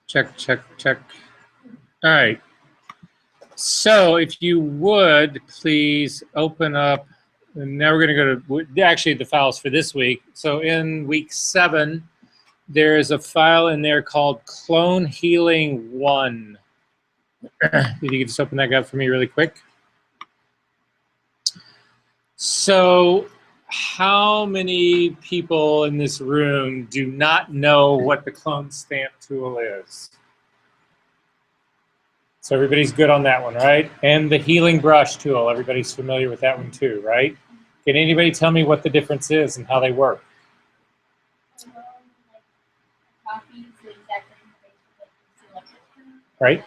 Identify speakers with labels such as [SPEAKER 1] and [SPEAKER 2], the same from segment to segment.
[SPEAKER 1] Check, check, check. All right. So if you would please open up, and now we're going to go to actually the files for this week. So in week 7, there is a file in there called Clone Healing 1. If you could just open that up for me really quick. So how many people in this room do not know what the clone stamp tool is? So everybody's good on that one, right? And the healing brush tool, everybody's familiar with that one too, right? Can anybody tell me what the difference is and how they work? Right?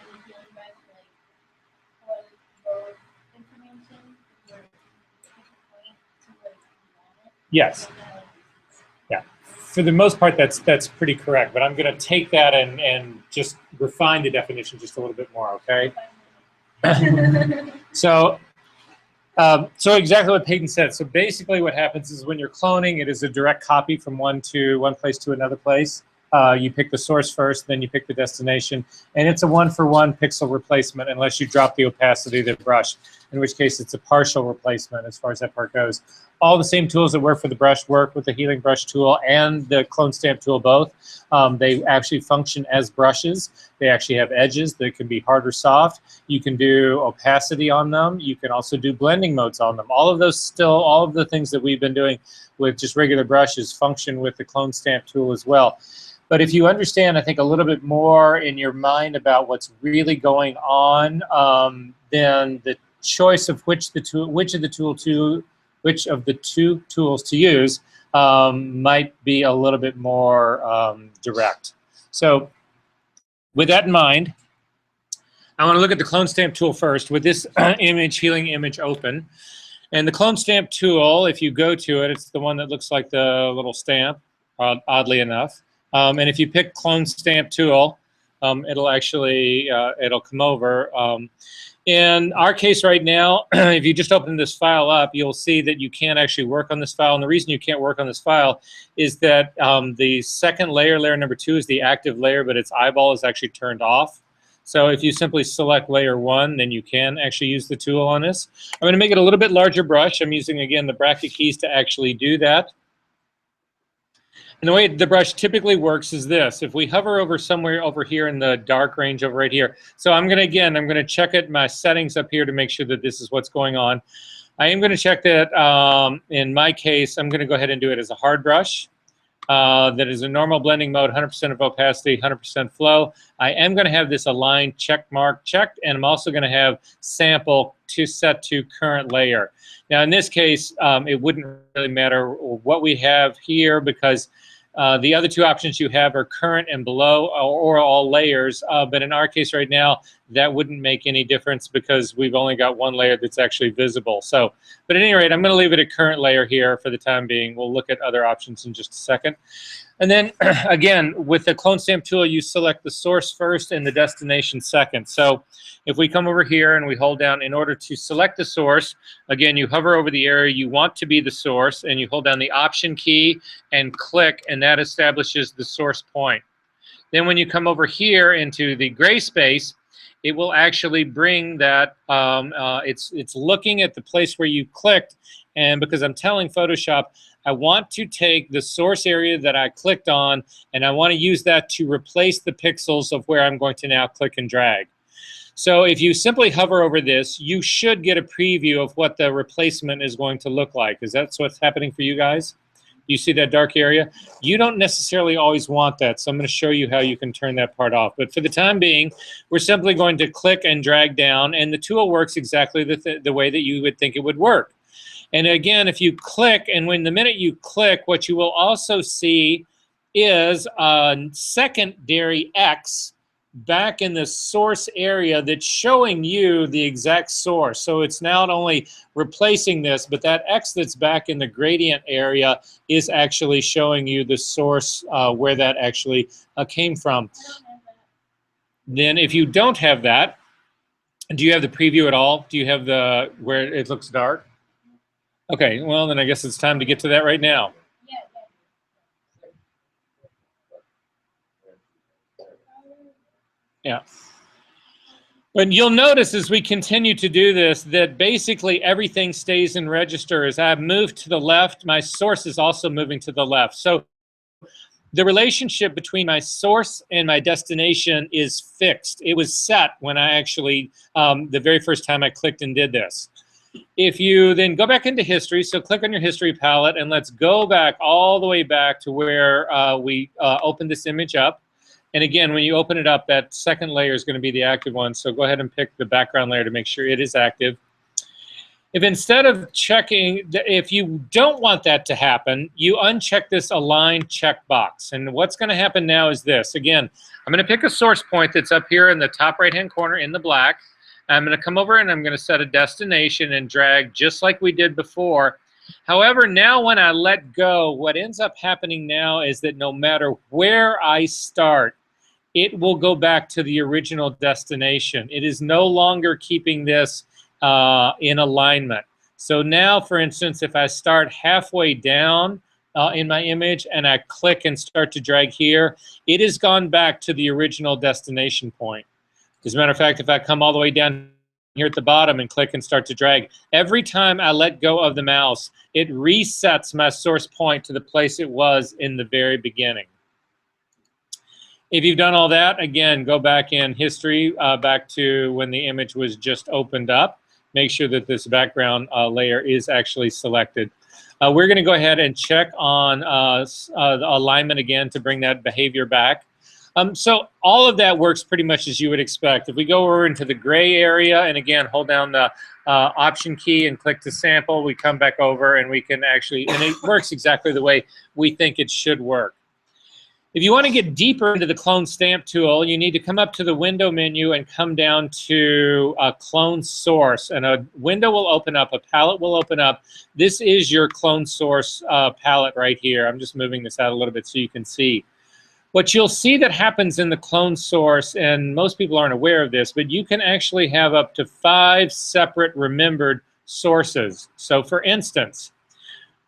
[SPEAKER 1] Yes. Yeah. For the most part, that's pretty correct. But I'm going to take that and just refine the definition just a little bit more. Okay. So exactly what Peyton said. So basically, what happens is when you're cloning, it is a direct copy from one place to another place. You pick the source first, then you pick the destination, and it's a 1-for-1 pixel replacement unless you drop the opacity of the brush, in which case it's a partial replacement as far as that part goes. All the same tools that work for the brush work with the healing brush tool and the clone stamp tool both. They actually function as brushes. They actually have edges that can be hard or soft. You can do opacity on them. You can also do blending modes on them. All of the things that we've been doing with just regular brushes function with the clone stamp tool as well. But if you understand, I think, a little bit more in your mind about what's really going on, then the choice of which of the two tools to use might be a little bit more direct. So with that in mind, I want to look at the clone stamp tool first with this healing image open. And the clone stamp tool, if you go to it, it's the one that looks like the little stamp, oddly enough. And if you pick clone stamp tool, it'll actually it'll come over. In our case right now, if you just open this file up, you'll see that you can't actually work on this file. And the reason you can't work on this file is that the second layer, layer number 2, is the active layer, but its eyeball is actually turned off. So if you simply select layer 1, then you can actually use the tool on this. I'm going to make it a little bit larger brush. I'm using, again, the bracket keys to actually do that. And the way the brush typically works is this. If we hover over somewhere over here in the dark range over right here. So I'm going to check it, my settings up here to make sure that this is what's going on. I am going to check that, in my case, I'm going to go ahead and do it as a hard brush. That is a normal blending mode, 100% of opacity, 100% flow. I am going to have this align check mark checked, and I'm also going to have sample to set to current layer. Now in this case, it wouldn't really matter what we have here because the other two options you have are current and below or all layers, but in our case right now, that wouldn't make any difference because we've only got one layer that's actually visible. So, but at any rate, I'm going to leave it at current layer here for the time being. We'll look at other options in just a second. And then, again, with the clone stamp tool, you select the source first and the destination second. So if we come over here and we hold down, in order to select the source, again, you hover over the area you want to be the source, and you hold down the Option key and click, and that establishes the source point. Then when you come over here into the gray space, it will actually bring that, it's looking at the place where you clicked, and because I'm telling Photoshop, I want to take the source area that I clicked on, and I want to use that to replace the pixels of where I'm going to now click and drag. So if you simply hover over this, you should get a preview of what the replacement is going to look like. Is that what's happening for you guys? You see that dark area? You don't necessarily always want that, so I'm going to show you how you can turn that part off. But for the time being, we're simply going to click and drag down, and the tool works exactly the way that you would think it would work. And again, if you click, and when the minute you click, what you will also see is a secondary X back in the source area that's showing you the exact source. So it's not only replacing this, but that X that's back in the gradient area is actually showing you the source where that actually came from. Then if you don't have that, do you have the preview at all? Do you have the where it looks dark? Okay, well then I guess it's time to get to that right now. Yeah. But you'll notice as we continue to do this that basically everything stays in register. As I've moved to the left, my source is also moving to the left. So the relationship between my source and my destination is fixed. It was set when I actually, the very first time I clicked and did this. If you then go back into history, so click on your history palette and let's go back all the way back to where we opened this image up. And again, when you open it up, that second layer is going to be the active one. So go ahead and pick the background layer to make sure it is active. If instead of checking, if you don't want that to happen, you uncheck this align checkbox. And what's going to happen now is this. Again, I'm going to pick a source point that's up here in the top right-hand corner in the black. I'm going to come over and I'm going to set a destination and drag just like we did before. However, now when I let go, what ends up happening now is that no matter where I start, it will go back to the original destination. It is no longer keeping this in alignment. So now, for instance, if I start halfway down in my image and I click and start to drag here, it has gone back to the original destination point. As a matter of fact, if I come all the way down here at the bottom and click and start to drag, every time I let go of the mouse, it resets my source point to the place it was in the very beginning. If you've done all that, again, go back in history, back to when the image was just opened up. Make sure that this background layer is actually selected. We're going to go ahead and check on the alignment again to bring that behavior back. So all of that works pretty much as you would expect. If we go over into the gray area, and again, hold down the Option key and click to sample, we come back over and we can actually, and it works exactly the way we think it should work. If you want to get deeper into the Clone Stamp tool, you need to come up to the window menu and come down to Clone Source. And a window will open up, a palette will open up. This is your Clone Source palette right here. I'm just moving this out a little bit so you can see. What you'll see that happens in the Clone Source, and most people aren't aware of this, but you can actually have up to 5 separate remembered sources. So for instance,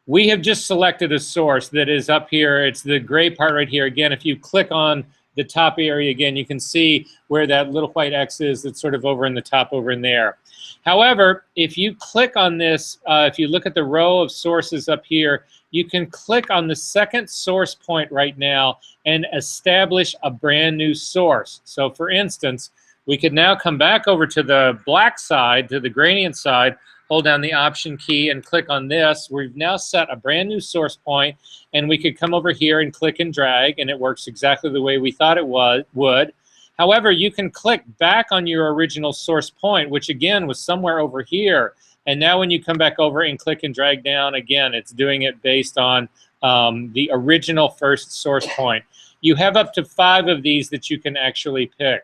[SPEAKER 1] we have just selected a source that is up here. It's the gray part right here. Again, if you click on the top area again, you can see where that little white X is that's sort of over in the top over in there. However, if you click on this, if you look at the row of sources up here, you can click on the second source point right now and establish a brand new source. So for instance, we could now come back over to the black side, to the gradient side, hold down the Option key and click on this. We've now set a brand new source point, and we could come over here and click and drag, and it works exactly the way we thought it would. However, you can click back on your original source point, which again was somewhere over here. And now when you come back over and click and drag down, again, it's doing it based on the original first source point. You have up to 5 of these that you can actually pick.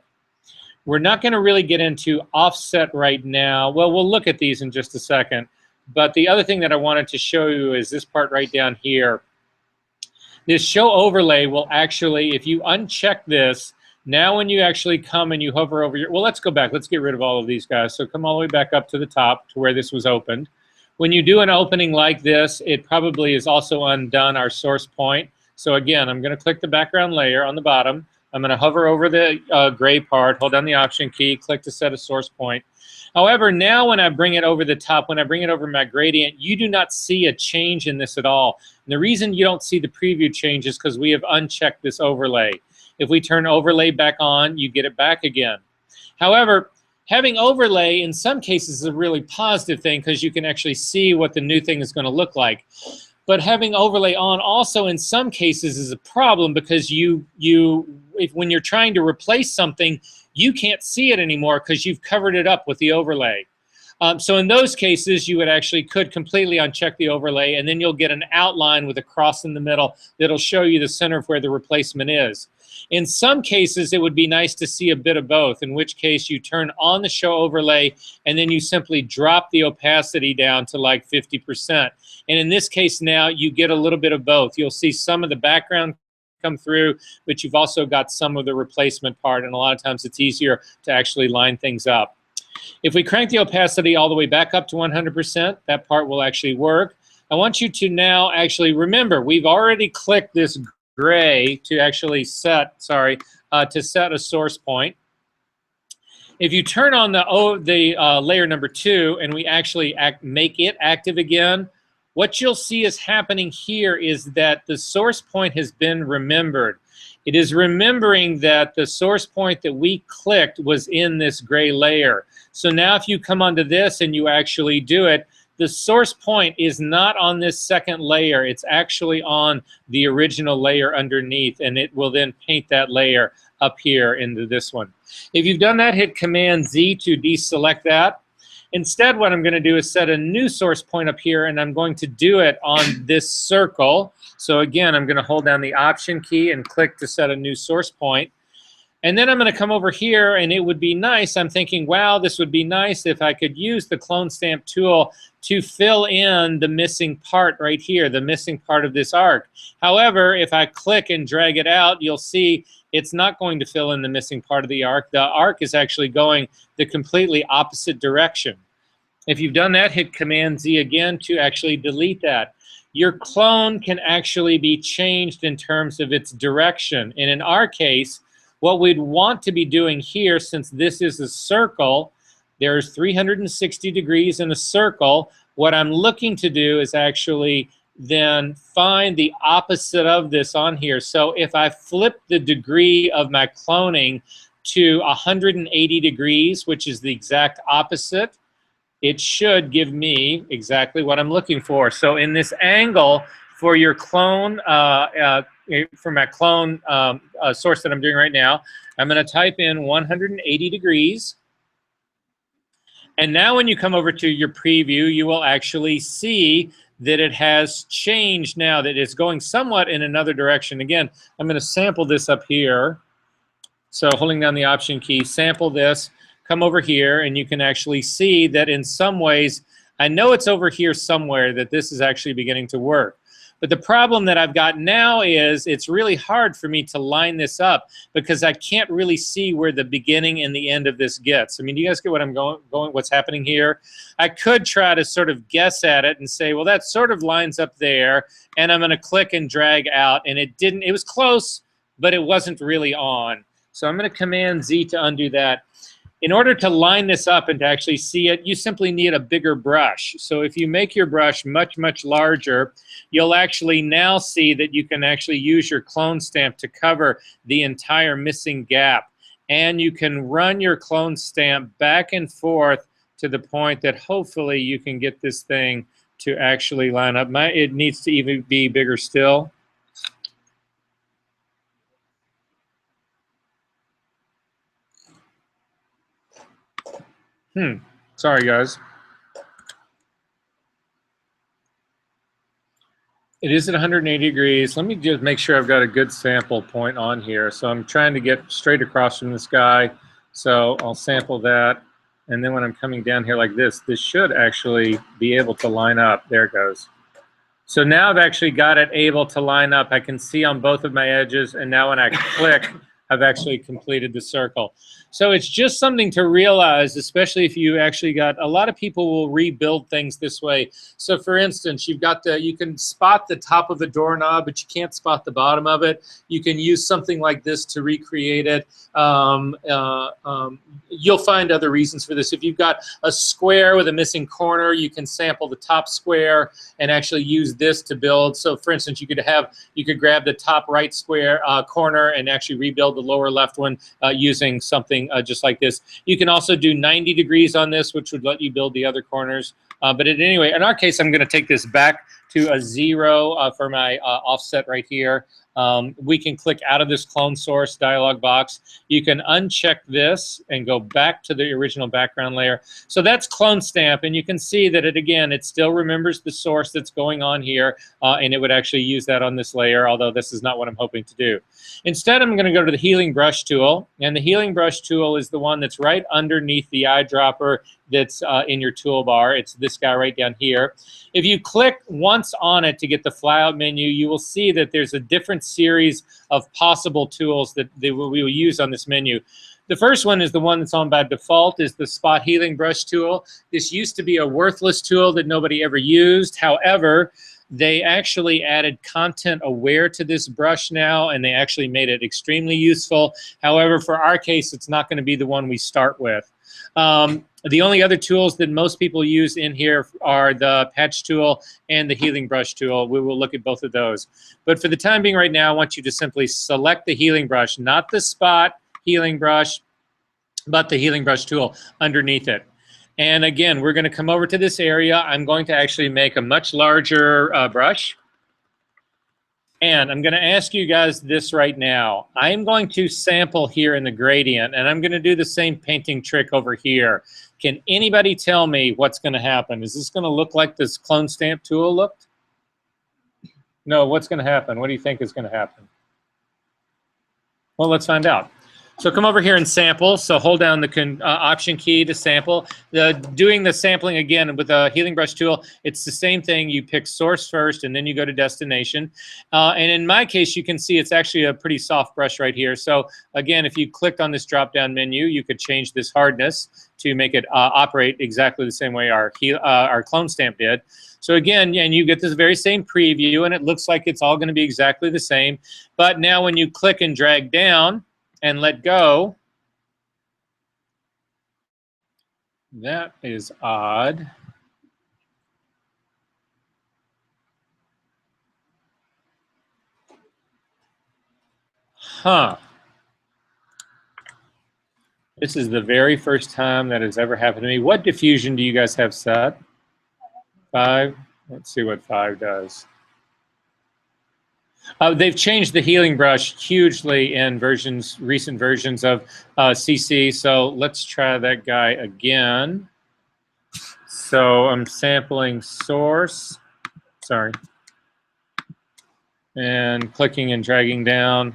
[SPEAKER 1] We're not going to really get into offset right now. Well, we'll look at these in just a second. But the other thing that I wanted to show you is this part right down here. This show overlay will actually, if you uncheck this, now when you actually come and you hover over your, well, let's go back. Let's get rid of all of these guys. So come all the way back up to the top to where this was opened. When you do an opening like this, it probably is also undone our source point. So again, I'm going to click the background layer on the bottom. I'm going to hover over the gray part, hold down the Option key, click to set a source point. However, now when I bring it over the top, when I bring it over my gradient, you do not see a change in this at all. And the reason you don't see the preview change is because we have unchecked this overlay. If we turn overlay back on, you get it back again. However, having overlay in some cases is a really positive thing because you can actually see what the new thing is going to look like. But having overlay on also in some cases is a problem because when you're trying to replace something, you can't see it anymore because you've covered it up with the overlay. So in those cases, you could completely uncheck the overlay, and then you'll get an outline with a cross in the middle that'll show you the center of where the replacement is. In some cases, it would be nice to see a bit of both, in which case you turn on the show overlay, and then you simply drop the opacity down to like 50%. And in this case now, you get a little bit of both. You'll see some of the background come through, but you've also got some of the replacement part, and a lot of times it's easier to actually line things up. If we crank the opacity all the way back up to 100%, that part will actually work. I want you to now actually remember, we've already clicked this gray to actually set, to set a source point. If you turn on the layer number 2 and we actually make it active again, what you'll see is happening here is that the source point has been remembered. It is remembering that the source point that we clicked was in this gray layer. So now if you come onto this and you actually do it, the source point is not on this second layer. It's actually on the original layer underneath, and it will then paint that layer up here into this one. If you've done that, hit Command Z to deselect that. Instead, what I'm going to do is set a new source point up here, and I'm going to do it on this circle. So again, I'm going to hold down the Option key and click to set a new source point. And then I'm going to come over here, and it would be nice. I'm thinking, wow, this would be nice if I could use the Clone Stamp tool to fill in the missing part right here, the missing part of this arc. However, if I click and drag it out, you'll see it's not going to fill in the missing part of the arc. The arc is actually going the completely opposite direction. If you've done that, hit Command Z again to actually delete that. Your clone can actually be changed in terms of its direction. And in our case, what we'd want to be doing here, since this is a circle, there's 360 degrees in a circle. What I'm looking to do is actually then find the opposite of this on here. So if I flip the degree of my cloning to 180 degrees, which is the exact opposite, it should give me exactly what I'm looking for. So in this angle for your clone, for my clone source that I'm doing right now, I'm going to type in 180 degrees. And now when you come over to your preview, you will actually see that it has changed now, that it's going somewhat in another direction. Again, I'm going to sample this up here. So holding down the Option key, sample this, come over here, and you can actually see that in some ways, I know it's over here somewhere that this is actually beginning to work. But the problem that I've got now is it's really hard for me to line this up because I can't really see where the beginning and the end of this gets. I mean, do you guys get what I'm what's happening here? I could try to sort of guess at it and say, well, that sort of lines up there, and I'm going to click and drag out, and it didn't. It was close, but it wasn't really on. So I'm going to Command Z to undo that. In order to line this up and to actually see it, you simply need a bigger brush. So if you make your brush much, much larger, you'll actually now see that you can actually use your clone stamp to cover the entire missing gap. And you can run your clone stamp back and forth to the point that hopefully you can get this thing to actually line up. It needs to even be bigger still. Sorry, guys. It is at 180 degrees. Let me just make sure I've got a good sample point on here. So I'm trying to get straight across from this guy. So I'll sample that. And then when I'm coming down here like this should actually be able to line up. There it goes. So now I've actually got it able to line up. I can see on both of my edges. And now when I click, I've actually completed the circle. So it's just something to realize, especially if you actually got, a lot of people will rebuild things this way. So for instance, you've got you can spot the top of a doorknob, but you can't spot the bottom of it. You can use something like this to recreate it. You'll find other reasons for this. If you've got a square with a missing corner, you can sample the top square and actually use this to build. So for instance, you could grab the top right square corner and actually rebuild the lower left one using something just like this. You can also do 90 degrees on this, which would let you build the other corners. But anyway, in our case, I'm going to take this back to a 0 for my offset right here. We can click out of this clone source dialog box. You can uncheck this and go back to the original background layer. So that's clone stamp, and you can see that it still remembers the source that's going on here, and it would actually use that on this layer, although this is not what I'm hoping to do. Instead, I'm going to go to the Healing Brush tool, and the Healing Brush tool is the one that's right underneath the eyedropper that's in your toolbar. It's this guy right down here. If you click once on it to get the flyout menu, you will see that there's a different series of possible tools that we will use on this menu. The first one is the one that's on by default, is the Spot Healing Brush tool. This used to be a worthless tool that nobody ever used. However, They actually added content aware to this brush now, and they actually made it extremely useful. However, for our case, it's not going to be the one we start with. The only other tools that most people use in here are the patch tool and the healing brush tool. We will look at both of those. But for the time being right now, I want you to simply select the healing brush, not the spot healing brush, but the healing brush tool underneath it. And again, we're going to come over to this area. I'm going to actually make a much larger brush. And I'm going to ask you guys this right now. I'm going to sample here in the gradient, and I'm going to do the same painting trick over here. Can anybody tell me what's going to happen? Is this going to look like this clone stamp tool looked? No, what's going to happen? What do you think is going to happen? Well, let's find out. So come over here and sample. So hold down the option key to sample. Doing the sampling again with a healing brush tool, it's the same thing. You pick source first, and then you go to destination. And in my case, you can see it's actually a pretty soft brush right here. So again, if you clicked on this drop-down menu, you could change this hardness to make it operate exactly the same way our clone stamp did. So again, and you get this very same preview, and it looks like it's all going to be exactly the same. But now when you click and drag down and let go, that is odd. Huh. This is the very first time that has ever happened to me. What diffusion do you guys have set? 5? Let's see what 5 does. They've changed the healing brush hugely in recent versions of CC, so let's try that guy again. So I'm sampling source, sorry, and clicking and dragging down.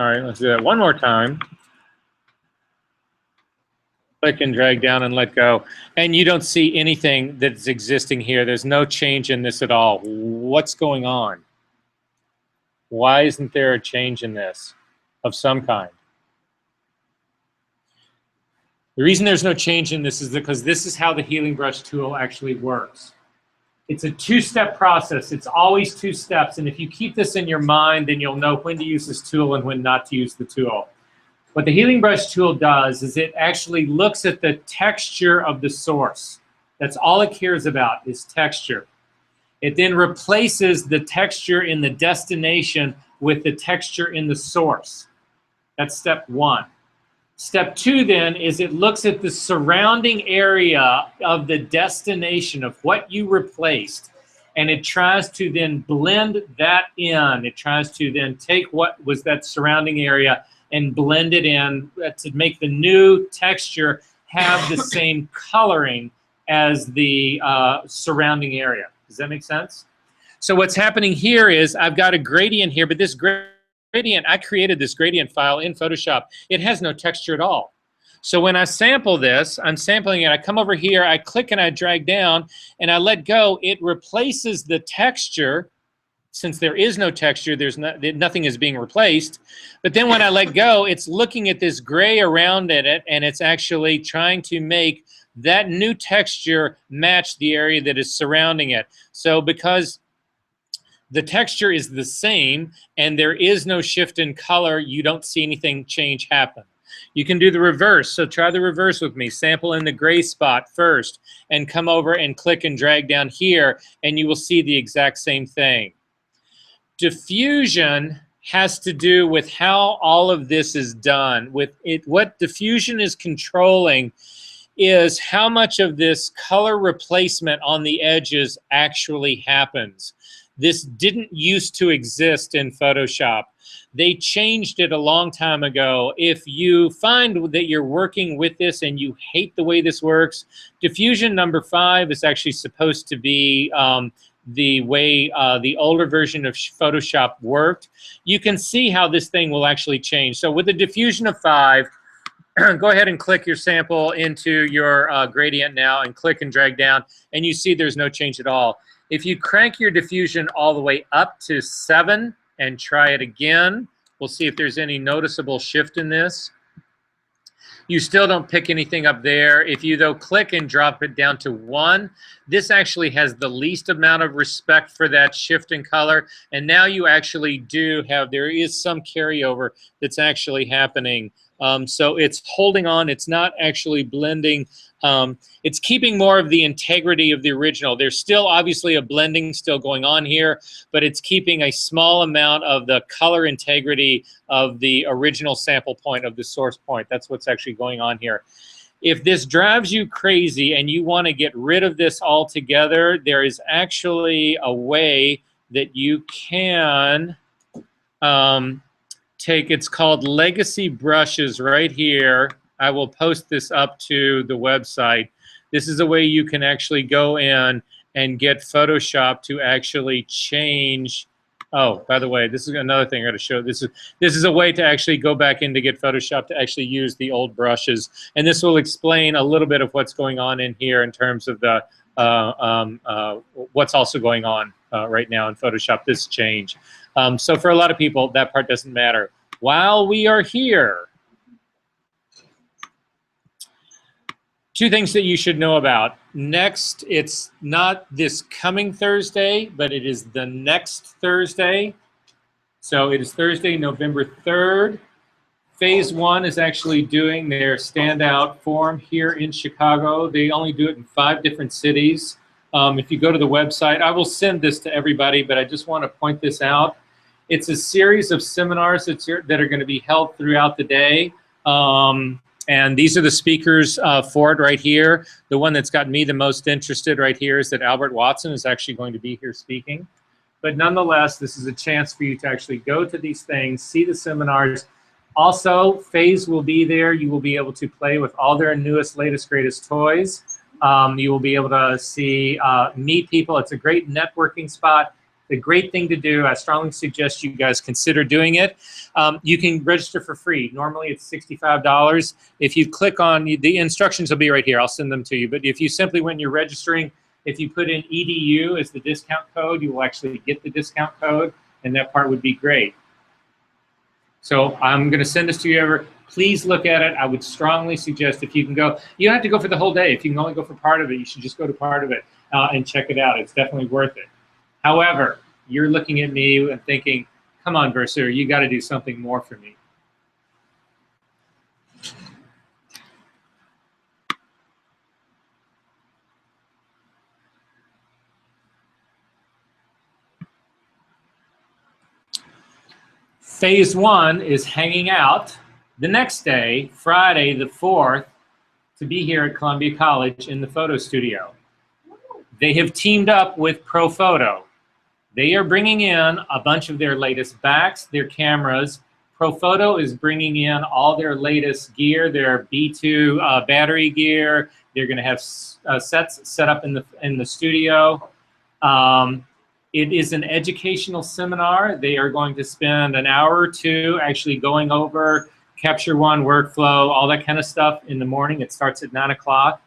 [SPEAKER 1] All right, let's do that one more time. Click and drag down and let go. And you don't see anything that's existing here. There's no change in this at all. What's going on? Why isn't there a change in this of some kind? The reason there's no change in this is because this is how the healing brush tool actually works. It's a two-step process. It's always 2 steps. And if you keep this in your mind, then you'll know when to use this tool and when not to use the tool. What the healing brush tool does is it actually looks at the texture of the source. That's all it cares about is texture. It then replaces the texture in the destination with the texture in the source. That's step 1. Step 2 then is it looks at the surrounding area of the destination of what you replaced, and it tries to then blend that in. It tries to then take what was that surrounding area and blend it in to make the new texture have the same coloring as the surrounding area. Does that make sense? So what's happening here is I've got a gradient here, but this gradient, I created this gradient file in Photoshop. It has no texture at all. So when I sample this, I'm sampling it, I come over here, I click and I drag down, and I let go. It replaces the texture. Since there is no texture, nothing is being replaced. But then when I let go, it's looking at this gray around it, and it's actually trying to make that new texture match the area that is surrounding it. So because the texture is the same and there is no shift in color, you don't see anything change happen. You can do the reverse. So try the reverse with me. Sample in the gray spot first and come over and click and drag down here, and you will see the exact same thing. Diffusion has to do with how all of this is done. What diffusion is controlling is how much of this color replacement on the edges actually happens. This didn't used to exist in Photoshop. They changed it a long time ago. If you find that you're working with this and you hate the way this works, diffusion number 5 is actually supposed to be the way the older version of Photoshop worked. You can see how this thing will actually change. So with the diffusion of 5, go ahead and click your sample into your gradient now and click and drag down, and you see there's no change at all. If you crank your diffusion all the way up to 7 and try it again, we'll see if there's any noticeable shift in this. You still don't pick anything up there. If you, though, click and drop it down to 1, this actually has the least amount of respect for that shift in color. And now you actually do have, there is some carryover that's actually happening. So it's holding on. It's not actually blending. It's keeping more of the integrity of the original. There's still obviously a blending still going on here, but it's keeping a small amount of the color integrity of the original sample point, of the source point. That's what's actually going on here. If this drives you crazy and you want to get rid of this altogether, there is actually a way that you can take, it's called Legacy Brushes right here. I will post this up to the website. This is a way you can actually go in and get Photoshop to actually change. Oh, by the way, this is another thing I got to show. This is a way to actually go back in to get Photoshop to actually use the old brushes, and this will explain a little bit of what's going on in here in terms of the what's also going on right now in Photoshop. This change. So for a lot of people, that part doesn't matter. While we are here, 2 things that you should know about. Next, it's not this coming Thursday, but it is the next Thursday. So it is Thursday, November 3rd. Phase 1 is actually doing their standout forum here in Chicago. They only do it in 5 different cities. If you go to the website, I will send this to everybody, but I just want to point this out. It's a series of seminars that are going to be held throughout the day. And these are the speakers for it right here. The one that's got me the most interested right here is that Albert Watson is actually going to be here speaking. But nonetheless, this is a chance for you to actually go to these things, see the seminars. Also, Phase will be there. You will be able to play with all their newest, latest, greatest toys. You will be able to see, meet people. It's a great networking spot. The great thing to do, I strongly suggest you guys consider doing it. You can register for free. Normally it's $65. If you click on, the instructions will be right here. I'll send them to you. But if you simply, when you're registering, if you put in EDU as the discount code, you will actually get the discount code, and that part would be great. So I'm going to send this to you over. Please look at it. I would strongly suggest if you can go. You don't have to go for the whole day. If you can only go for part of it, you should just go to part of it and check it out. It's definitely worth it. However, you're looking at me and thinking, come on, Verser, you got to do something more for me. Phase 1 is hanging out the next day, Friday the 4th, to be here at Columbia College in the photo studio. They have teamed up with ProPhoto. They are bringing in a bunch of their latest backs, their cameras. ProPhoto is bringing in all their latest gear, their B2 battery gear. They're going to have sets set up in the studio. It is an educational seminar. They are going to spend an hour or 2 actually going over Capture One workflow, all that kind of stuff in the morning. It starts at 9 o'clock.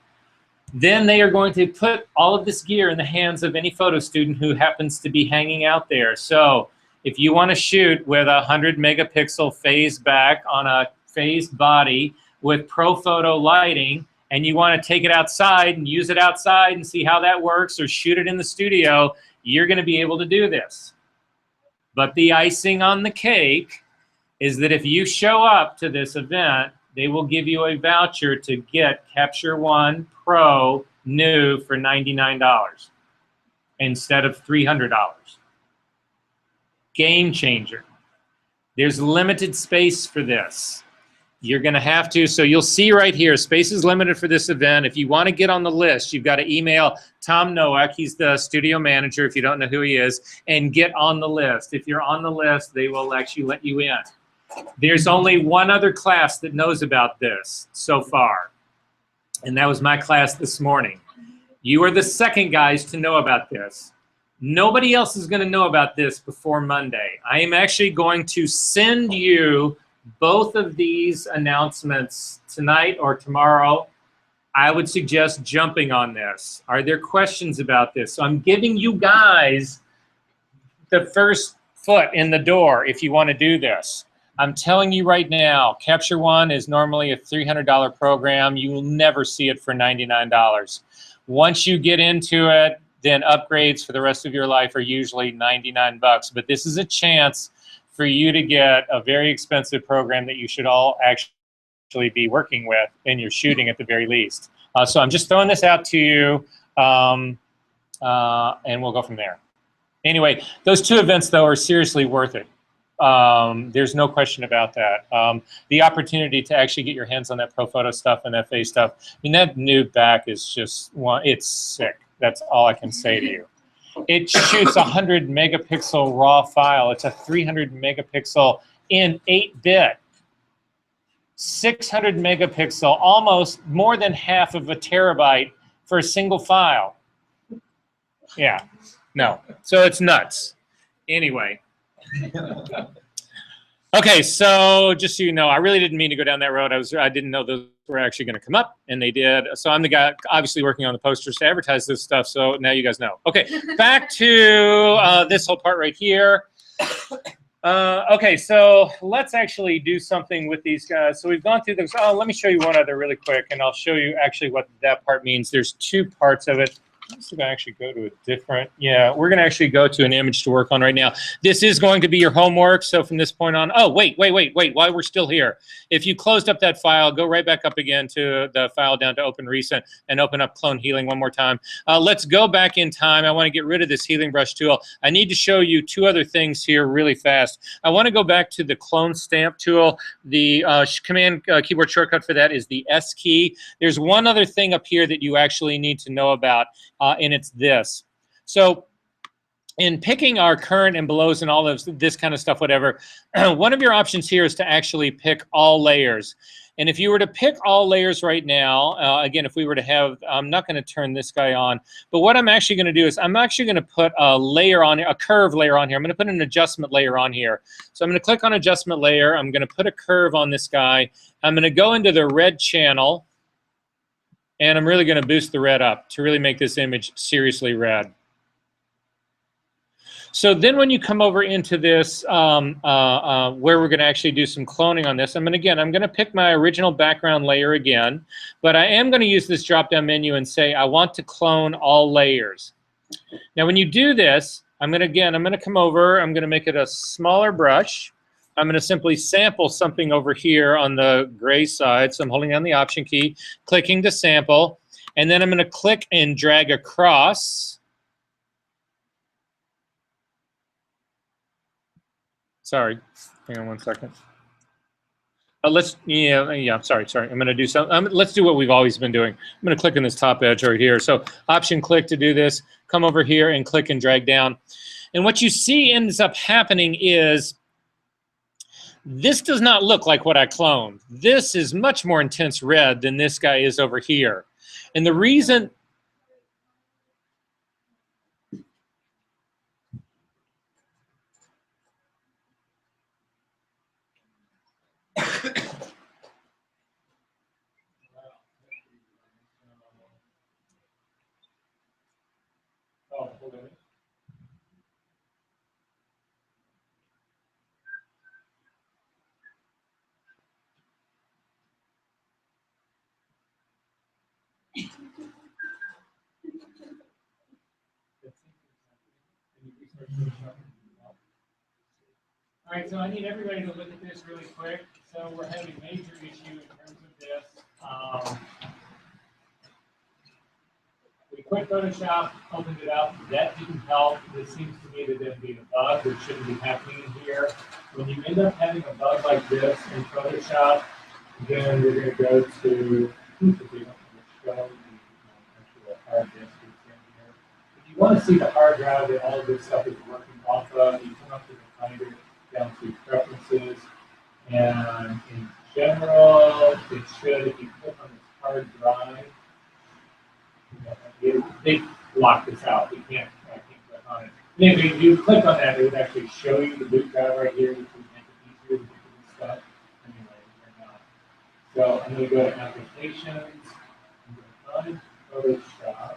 [SPEAKER 1] Then they are going to put all of this gear in the hands of any photo student who happens to be hanging out there. So if you want to shoot with a 100 megapixel phase back on a phased body with ProPhoto lighting, and you want to take it outside and use it outside and see how that works, or shoot it in the studio, you're going to be able to do this. But the icing on the cake is that if you show up to this event, they will give you a voucher to get Capture One Pro new for $99 instead of $300. Game changer. There's limited space for this. You're going to have to, so you'll see right here, space is limited for this event. If you want to get on the list, you've got to email Tom Nowak, he's the studio manager if you don't know who he is, and get on the list. If you're on the list, they will actually let you in. There's only one other class that knows about this so far, and that was my class this morning. You are the second guys to know about this. Nobody else is going to know about this before Monday. I am actually going to send you both of these announcements tonight or tomorrow. I would suggest jumping on this. Are there questions about this? So I'm giving you guys the first foot in the door if you want to do this. I'm telling you right now, Capture One is normally a $300 program. You will never see it for $99. Once you get into it, then upgrades for the rest of your life are usually 99 bucks. But this is a chance for you to get a very expensive program that you should all actually be working with in your shooting at the very least. So I'm just throwing this out to you, and we'll go from there. Anyway, those two events, though, are seriously worth it. There's no question about that. The opportunity to actually get your hands on that ProPhoto stuff and FA stuff, I mean, that new back is just, it's sick. That's all I can say to you. It shoots 100 megapixel raw file. It's a 300 megapixel in 8-bit. 600 megapixel, almost more than half of a terabyte for a single file. Yeah, no. So it's nuts. Anyway. Okay, so just so you know, I really didn't mean to go down that road. I didn't know those were actually going to come up, and they did. So I'm the guy obviously working on the posters to advertise this stuff, so now you guys know. Okay, back to this whole part right here. Okay, so let's actually do something with these guys. So we've gone through this. Oh, let me show you one other really quick, and I'll show you actually what that part means. There's two parts of it. Let's see if I actually go to a different, yeah, we're going to actually go to an image to work on right now. This is going to be your homework, so from this point on, oh, wait, while we're still here, if you closed up that file, go right back up again to the file down to Open Recent and open up Clone Healing one more time. Let's go back in time. I want to get rid of this Healing Brush tool. I need to show you two other things here really fast. I want to go back to the Clone Stamp tool. The command keyboard shortcut for that is the S key. There's one other thing up here that you actually need to know about. And it's this. So in picking our current and belows and all of this kind of stuff, whatever, one of your options here is to actually pick all layers. And if you were to pick all layers right now, again, if we were to have, I'm not going to turn this guy on, but what I'm actually going to do is I'm actually going to put a layer on, a curve layer on here. I'm going to put an adjustment layer on here. So I'm going to click on adjustment layer. I'm going to put a curve on this guy. I'm going to go into the red channel. And I'm really going to boost the red up to really make this image seriously red. So then when you come over into this, where we're going to actually do some cloning on this, I'm going to pick my original background layer again, but I am going to use this drop-down menu and say I want to clone all layers. Now when you do this, I'm going to come over, I'm going to make it a smaller brush. I'm going to simply sample something over here on the gray side. So I'm holding down the Option key, clicking to sample, and then I'm going to click and drag across. Sorry, hang on one second. Sorry. I'm going to do something. Let's do what we've always been doing. I'm going to click on this top edge right here. So Option click to do this. Come over here and click and drag down. And what you see ends up happening is this does not look like what I cloned. This is much more intense red than this guy is over here. And the reason... Oh, hold on. All right, so I need everybody to look at this really quick. So we're having a major issue in terms of this. We quit Photoshop, opened it up. That didn't help. This seems to me to then be a bug, which shouldn't be happening in here. When you end up having a bug like this in Photoshop, then we're going to go to hard disk here. If you want to see the hard drive that all of this stuff is working off of, you come up to the Finder, down to Preferences, and in general, it should, if you click on this hard drive, they lock this out. I can't click on it. And if you click on that, it would actually show you the boot drive right here, which would make it easier to do this stuff. Anyway, we're not. So I'm going to go to Applications, I'm going to find Photoshop.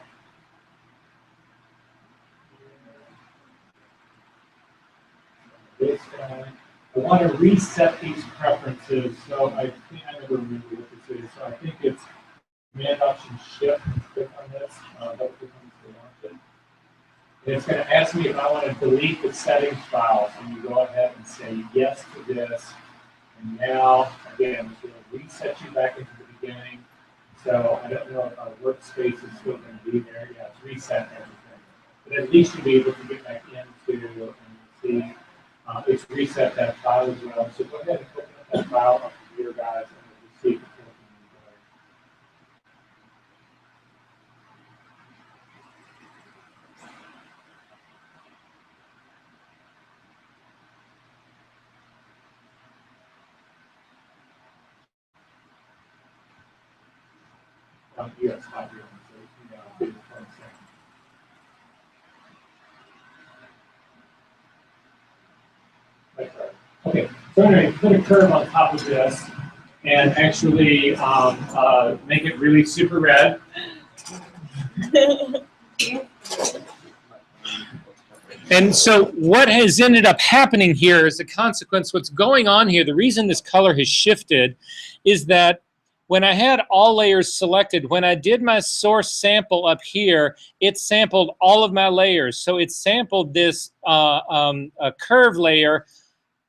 [SPEAKER 1] This guy, I want to reset these preferences. So I think I never remember what this is. So I think it's Command Option Shift. Click on this. Double click on this to launch it. And it's going to ask me if I want to delete the settings file. So you go ahead and say yes to this. And now, again, it's going to reset you back into the beginning. So I don't know if our workspace is still going to be there. Yeah, it's reset everything. But at least you'll be able to get back into and see it's reset that file as well. So go ahead and open up that file up here, guys, and we'll see if it's working. Yes, not here. So, okay, so anyway, put a curve on top of this and actually make it really super red. And so what has ended up happening here is the consequence, what's going on here, the reason this color has shifted is that when I had all layers selected, when I did my source sample up here, it sampled all of my layers. So it sampled this curve layer.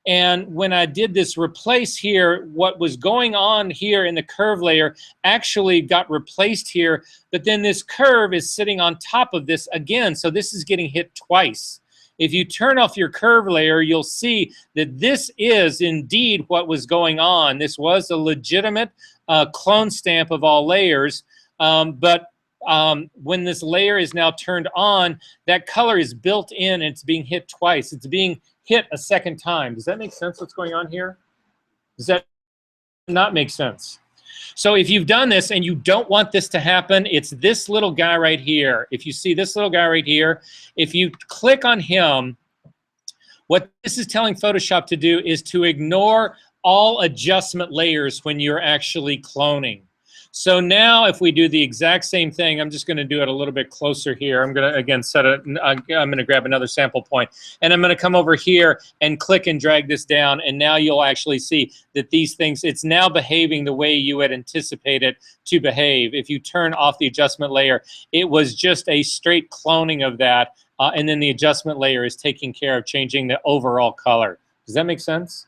[SPEAKER 1] And when I did this replace here, what was going on here in the curve layer actually got replaced here. But then this curve is sitting on top of this again. So this is getting hit twice. If you turn off your curve layer, you'll see that this is indeed what was going on. This was a legitimate clone stamp of all layers. But when this layer is now turned on, that color is built in and it's being hit twice. It's being hit a second time. Does that make sense what's going on here? Does that not make sense? So if you've done this and you don't want this to happen, it's this little guy right here. If you see this little guy right here, if you click on him, what this is telling Photoshop to do is to ignore all adjustment layers when you're actually cloning. So now if we do the exact same thing, I'm just going to do it a little bit closer here. I'm going to, again, I'm going to grab another sample point. And I'm going to come over here and click and drag this down. And now you'll actually see that these things, it's now behaving the way you had anticipated to behave. If you turn off the adjustment layer, it was just a straight cloning of that. And then the adjustment layer is taking care of changing the overall color. Does that make sense?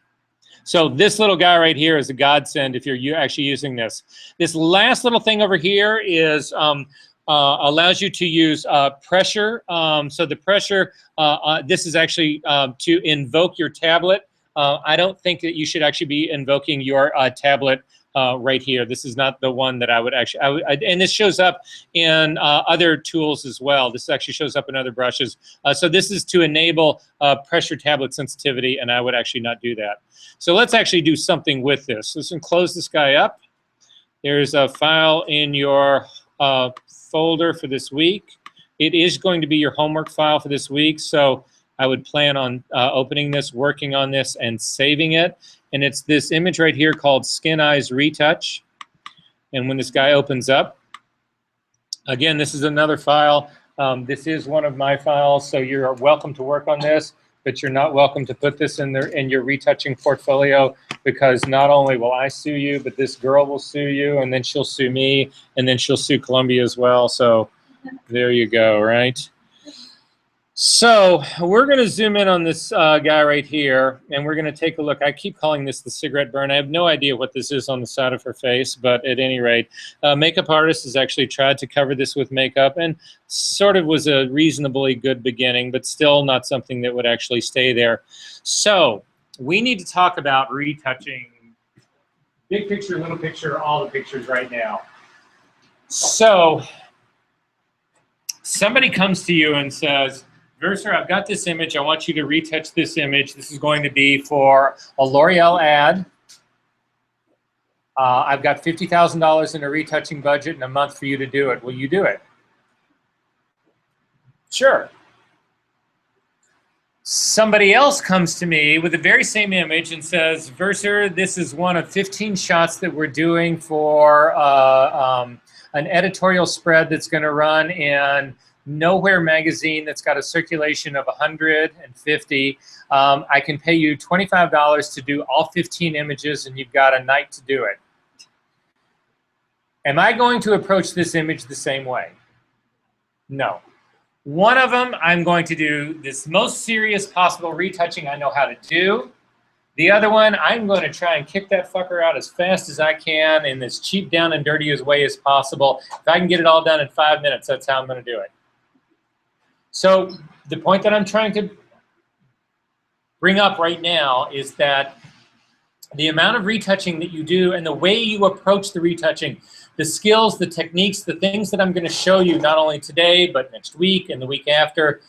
[SPEAKER 1] So this little guy right here is a godsend if you're actually using this. This last little thing over here is allows you to use pressure. So the pressure, this is actually to invoke your tablet. I don't think that you should actually be invoking your tablet right here. This is not the one that I would actually, and this shows up in other tools as well. This actually shows up in other brushes. So this is to enable pressure tablet sensitivity, and I would actually not do that. So let's actually do something with this. Let's close this guy up. There's a file in your folder for this week. It is going to be your homework file for this week. So I would plan on opening this, working on this, and saving it. And it's this image right here called Skin Eyes Retouch. And when this guy opens up, again, this is another file. This is one of my files, so you're welcome to work on this, but you're not welcome to put this in your retouching portfolio, because not only will I sue you, but this girl will sue you, and then she'll sue me, and then she'll sue Columbia as well. So there you go, right? So we're going to zoom in on this guy right here, and we're going to take a look. I keep calling this the cigarette burn. I have no idea what this is on the side of her face, but at any rate, makeup artist has actually tried to cover this with makeup, and sort of was a reasonably good beginning, but still not something that would actually stay there. So we need to talk about retouching big picture, little picture, all the pictures right now. So somebody comes to you and says, Verser, I've got this image. I want you to retouch this image. This is going to be for a L'Oreal ad. I've got $50,000 in a retouching budget and a month for you to do it. Will you do it? Sure. Somebody else comes to me with the very same image and says, Verser, this is one of 15 shots that we're doing for a an editorial spread that's going to run in Nowhere magazine that's got a circulation of 150. I can pay you $25 to do all 15 images, and you've got a night to do it. Am I going to approach this image the same way? No. One of them, I'm going to do this most serious possible retouching I know how to do. The other one, I'm going to try and kick that fucker out as fast as I can in as cheap, down, and dirty as way as possible. If I can get it all done in 5 minutes, that's how I'm going to do it. So the point that I'm trying to bring up right now is that the amount of retouching that you do and the way you approach the retouching, the skills, the techniques, the things that I'm going to show you not only today, but next week and the week after,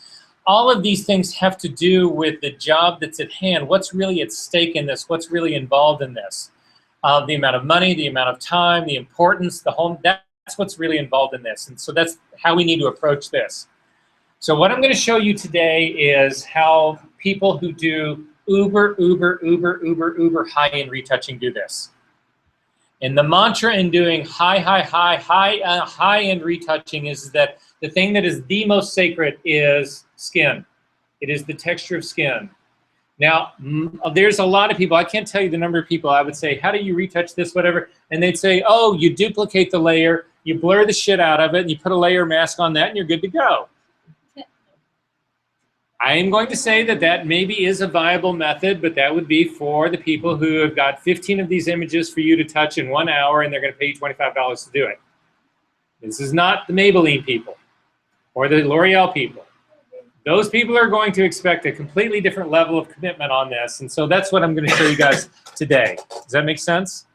[SPEAKER 1] all of these things have to do with the job that's at hand. What's really at stake in this? What's really involved in this? The amount of money, the amount of time, the importance, the whole, that's what's really involved in this. And so that's how we need to approach this. So what I'm going to show you today is how people who do uber high-end retouching do this. And the mantra in doing high-end retouching is that the thing that is the most sacred is skin. It is the texture of skin. Now, there's a lot of people, I can't tell you the number of people, I would say, how do you retouch this, whatever? And they'd say, oh, you duplicate the layer, you blur the shit out of it, and you put a layer mask on that, and you're good to go. I am going to say that that maybe is a viable method, but that would be for the people who have got 15 of these images for you to touch in 1 hour, and they're going to pay you $25 to do it. This is not the Maybelline people or the L'Oreal people. Those people are going to expect a completely different level of commitment on this, and so that's what I'm going to show you guys today. Does that make sense?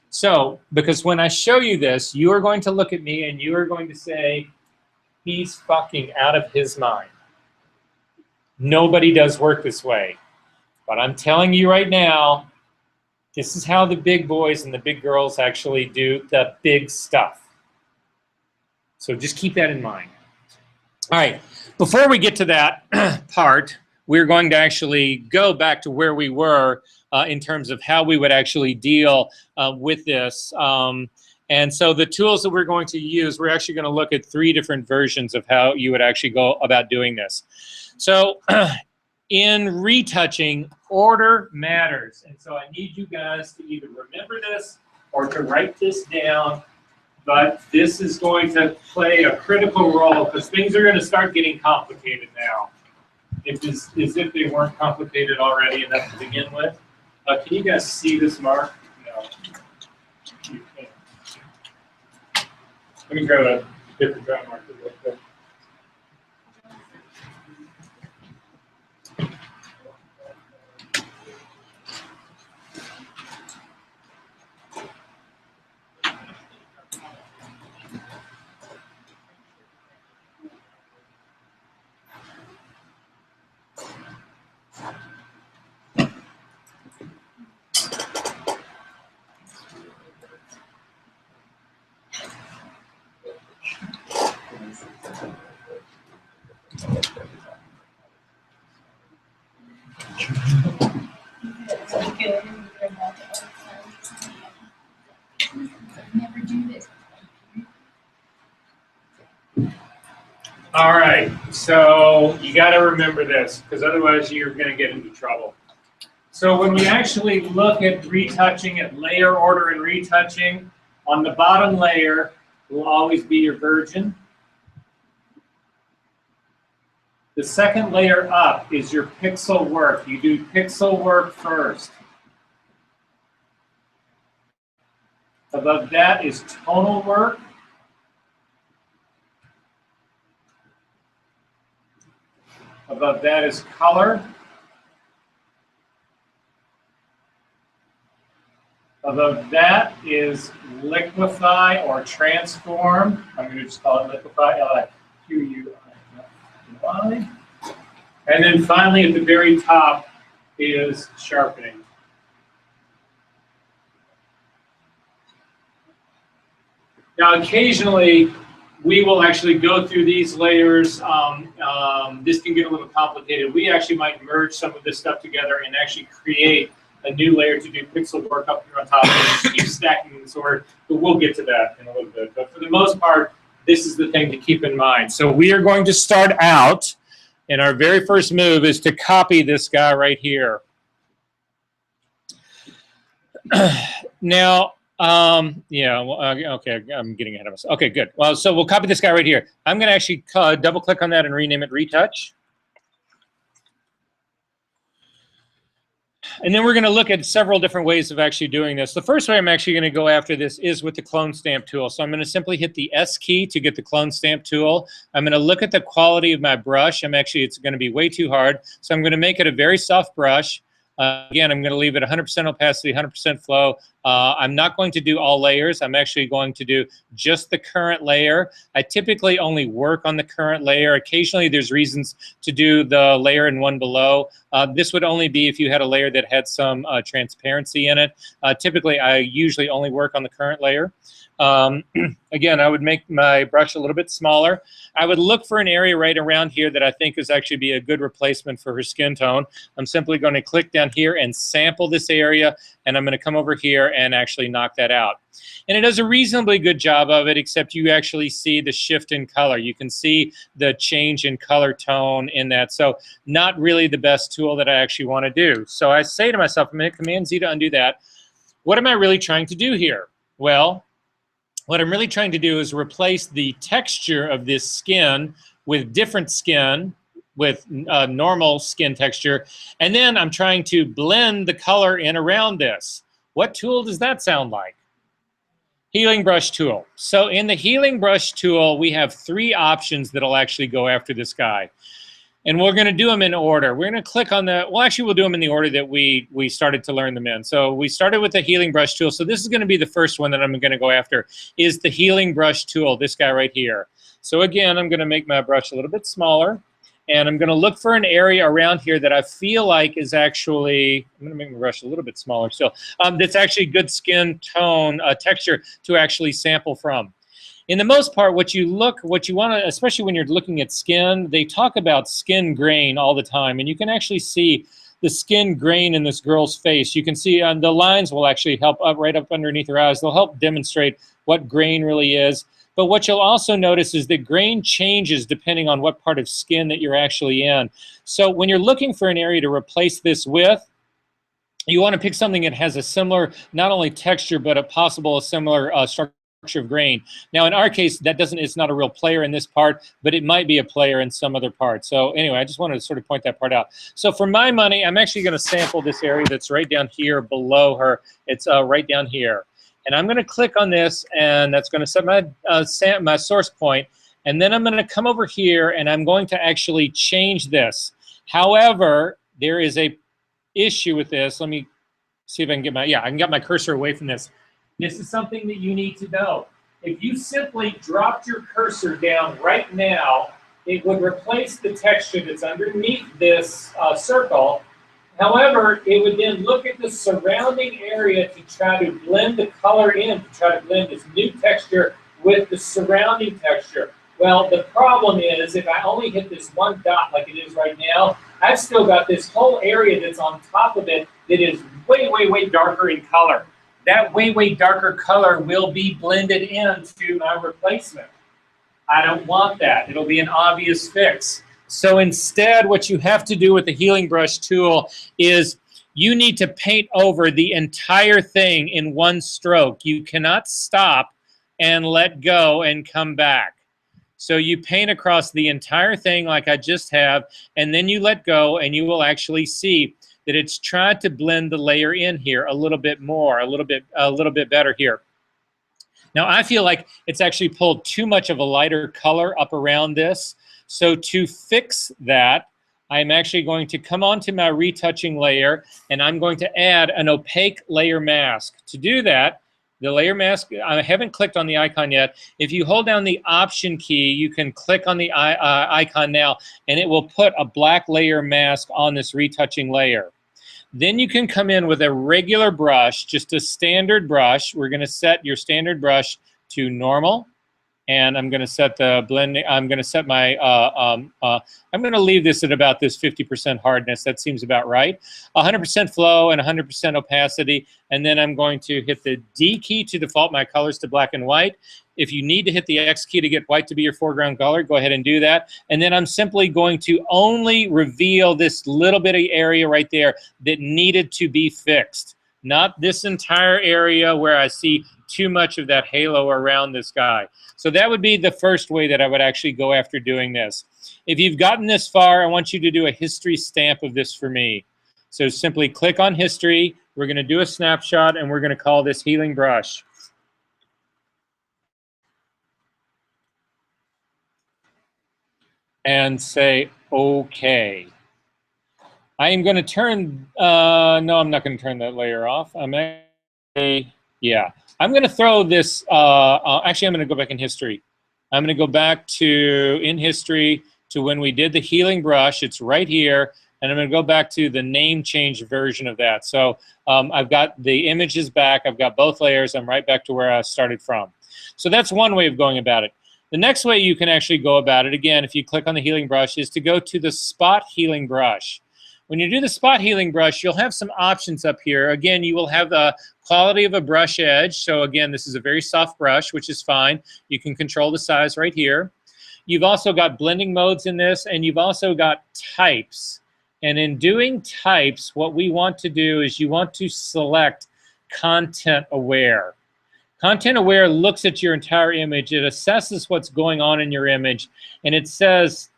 [SPEAKER 1] So, because when I show you this, you are going to look at me and you are going to say, he's fucking out of his mind. Nobody does work this way. But I'm telling you right now, this is how the big boys and the big girls actually do the big stuff. So just keep that in mind. All right, before we get to that part, we're going to actually go back to where we were in terms of how we would actually deal with this. And so the tools that we're going to use, we're actually going to look at 3 different versions of how you would actually go about doing this. So in retouching, order matters. And so I need you guys to either remember this or to write this down. But this is going to play a critical role because things are going to start getting complicated now. As if they weren't complicated already enough to begin with. Can you guys see this mark? No. You can't. Let me grab a different dry marker real quick. All right, so you got to remember this because otherwise you're going to get into trouble. So when we actually look at retouching, at layer order and retouching, on the bottom layer will always be your virgin. The second layer up is your pixel work. You do pixel work first. Above that is tonal work. Above that is color. Above that is liquefy or transform. I'm going to just call it liquefy, L-I-Q-U-I-F-Y. And then finally at the very top is sharpening. Now occasionally we will actually go through these layers. This can get a little complicated. We actually might merge some of this stuff together and actually create a new layer to do pixel work up here on top and just keep stacking in this order. But we'll get to that in a little bit. But for the most part, this is the thing to keep in mind. So we are going to start out, and our very first move is to copy this guy right here. Now, yeah, well, okay, I'm getting ahead of us. Okay, good. Well, so we'll copy this guy right here. I'm going to actually double click on that and rename it Retouch. And then we're going to look at several different ways of actually doing this. The first way I'm actually going to go after this is with the clone stamp tool. So I'm going to simply hit the S key to get the clone stamp tool. I'm going to look at the quality of my brush. It's going to be way too hard. So I'm going to make it a very soft brush. Again, I'm going to leave it 100% opacity, 100% flow. I'm not going to do all layers. I'm actually going to do just the current layer. I typically only work on the current layer. Occasionally, there's reasons to do the layer and one below. This would only be if you had a layer that had some transparency in it. Typically, I usually only work on the current layer. Again, I would make my brush a little bit smaller. I would look for an area right around here that I think is actually be a good replacement for her skin tone. I'm simply going to click down here and sample this area, and I'm going to come over here and actually knock that out. And it does a reasonably good job of it, except you actually see the shift in color. You can see the change in color tone in that. So not really the best tool that I actually want to do. So I say to myself, I'm going to Command Z to undo that. What am I really trying to do here? Well, what I'm really trying to do is replace the texture of this skin with different skin, with normal skin texture, and then I'm trying to blend the color in around this. What tool does that sound like? Healing brush tool. So in the healing brush tool, we have 3 options that'll actually go after this guy. And we're going to do them in order. We're going to click on the, well, actually, we'll do them in the order that we started to learn them in. So we started with the healing brush tool. So this is going to be the first one that I'm going to go after, is the healing brush tool, this guy right here. So again, I'm going to make my brush a little bit smaller. And I'm going to look for an area around here that I feel like is actually, I'm going to make my brush a little bit smaller still, that's actually good skin tone texture to actually sample from. In the most part, what you want to, especially when you're looking at skin, they talk about skin grain all the time, and you can actually see the skin grain in this girl's face. You can see the lines will actually help right up underneath her eyes. They'll help demonstrate what grain really is. But what you'll also notice is that grain changes depending on what part of skin that you're actually in. So when you're looking for an area to replace this with, you want to pick something that has a similar, not only texture, but a similar structure of grain. Now in our case, it's not a real player in this part, but it might be a player in some other part. So anyway, I just wanted to sort of point that part out. So for my money, I'm actually going to sample this area that's right down here below her. It's right down here. And I'm going to click on this, and that's going to set my source point. And then I'm going to come over here, and I'm going to actually change this. However, there is a issue with this. Let me see if I can get I can get my cursor away from this. This is something that you need to know. If you simply dropped your cursor down right now, it would replace the texture that's underneath this circle. However, it would then look at the surrounding area to try to blend the color in, to try to blend this new texture with the surrounding texture. Well, the problem is, if I only hit this one dot like it is right now, I've still got this whole area that's on top of it that is way, way, way darker in color. That way, way darker color will be blended into my replacement. I don't want that. It'll be an obvious fix. So instead, what you have to do with the healing brush tool is you need to paint over the entire thing in one stroke. You cannot stop and let go and come back. So you paint across the entire thing like I just have, and then you let go, and you will actually see that it's tried to blend the layer in here a little bit more, a little bit better here. Now I feel like it's actually pulled too much of a lighter color up around this. So to fix that, I'm actually going to come onto my retouching layer, and I'm going to add an opaque layer mask. To do that, the layer mask, I haven't clicked on the icon yet. If you hold down the Option key, you can click on the icon now, and it will put a black layer mask on this retouching layer. Then you can come in with a regular brush, just a standard brush. We're going to set your standard brush to normal, and I'm going to set the blending. I'm going to set my, I'm going to leave this at about this 50% hardness. That seems about right. 100% flow and 100% opacity. And then I'm going to hit the D key to default my colors to black and white. If you need to hit the X key to get white to be your foreground color, go ahead and do that. And then I'm simply going to only reveal this little bitty area right there that needed to be fixed. Not this entire area where I see too much of that halo around this guy. So that would be the first way that I would actually go after doing this. If you've gotten this far, I want you to do a history stamp of this for me. So simply click on history. We're going to do a snapshot, and we're going to call this healing brush. And say, okay. I am going to turn, no, I'm not going to turn that layer off. I'm actually, yeah. I'm going to throw this, actually, I'm going to go back in history. I'm going to go back to, in history, to when we did the healing brush. It's right here. And I'm going to go back to the name change version of that. So I've got the images back. I've got both layers. I'm right back to where I started from. So that's one way of going about it. The next way you can actually go about it, again, if you click on the healing brush, is to go to the spot healing brush. When you do the spot healing brush, you'll have some options up here. Again, you will have the quality of a brush edge. So again, this is a very soft brush, which is fine. You can control the size right here. You've also got blending modes in this, and you've also got types. And in doing types, what we want to do is you want to select content aware. Content aware looks at your entire image. It assesses what's going on in your image, and it says,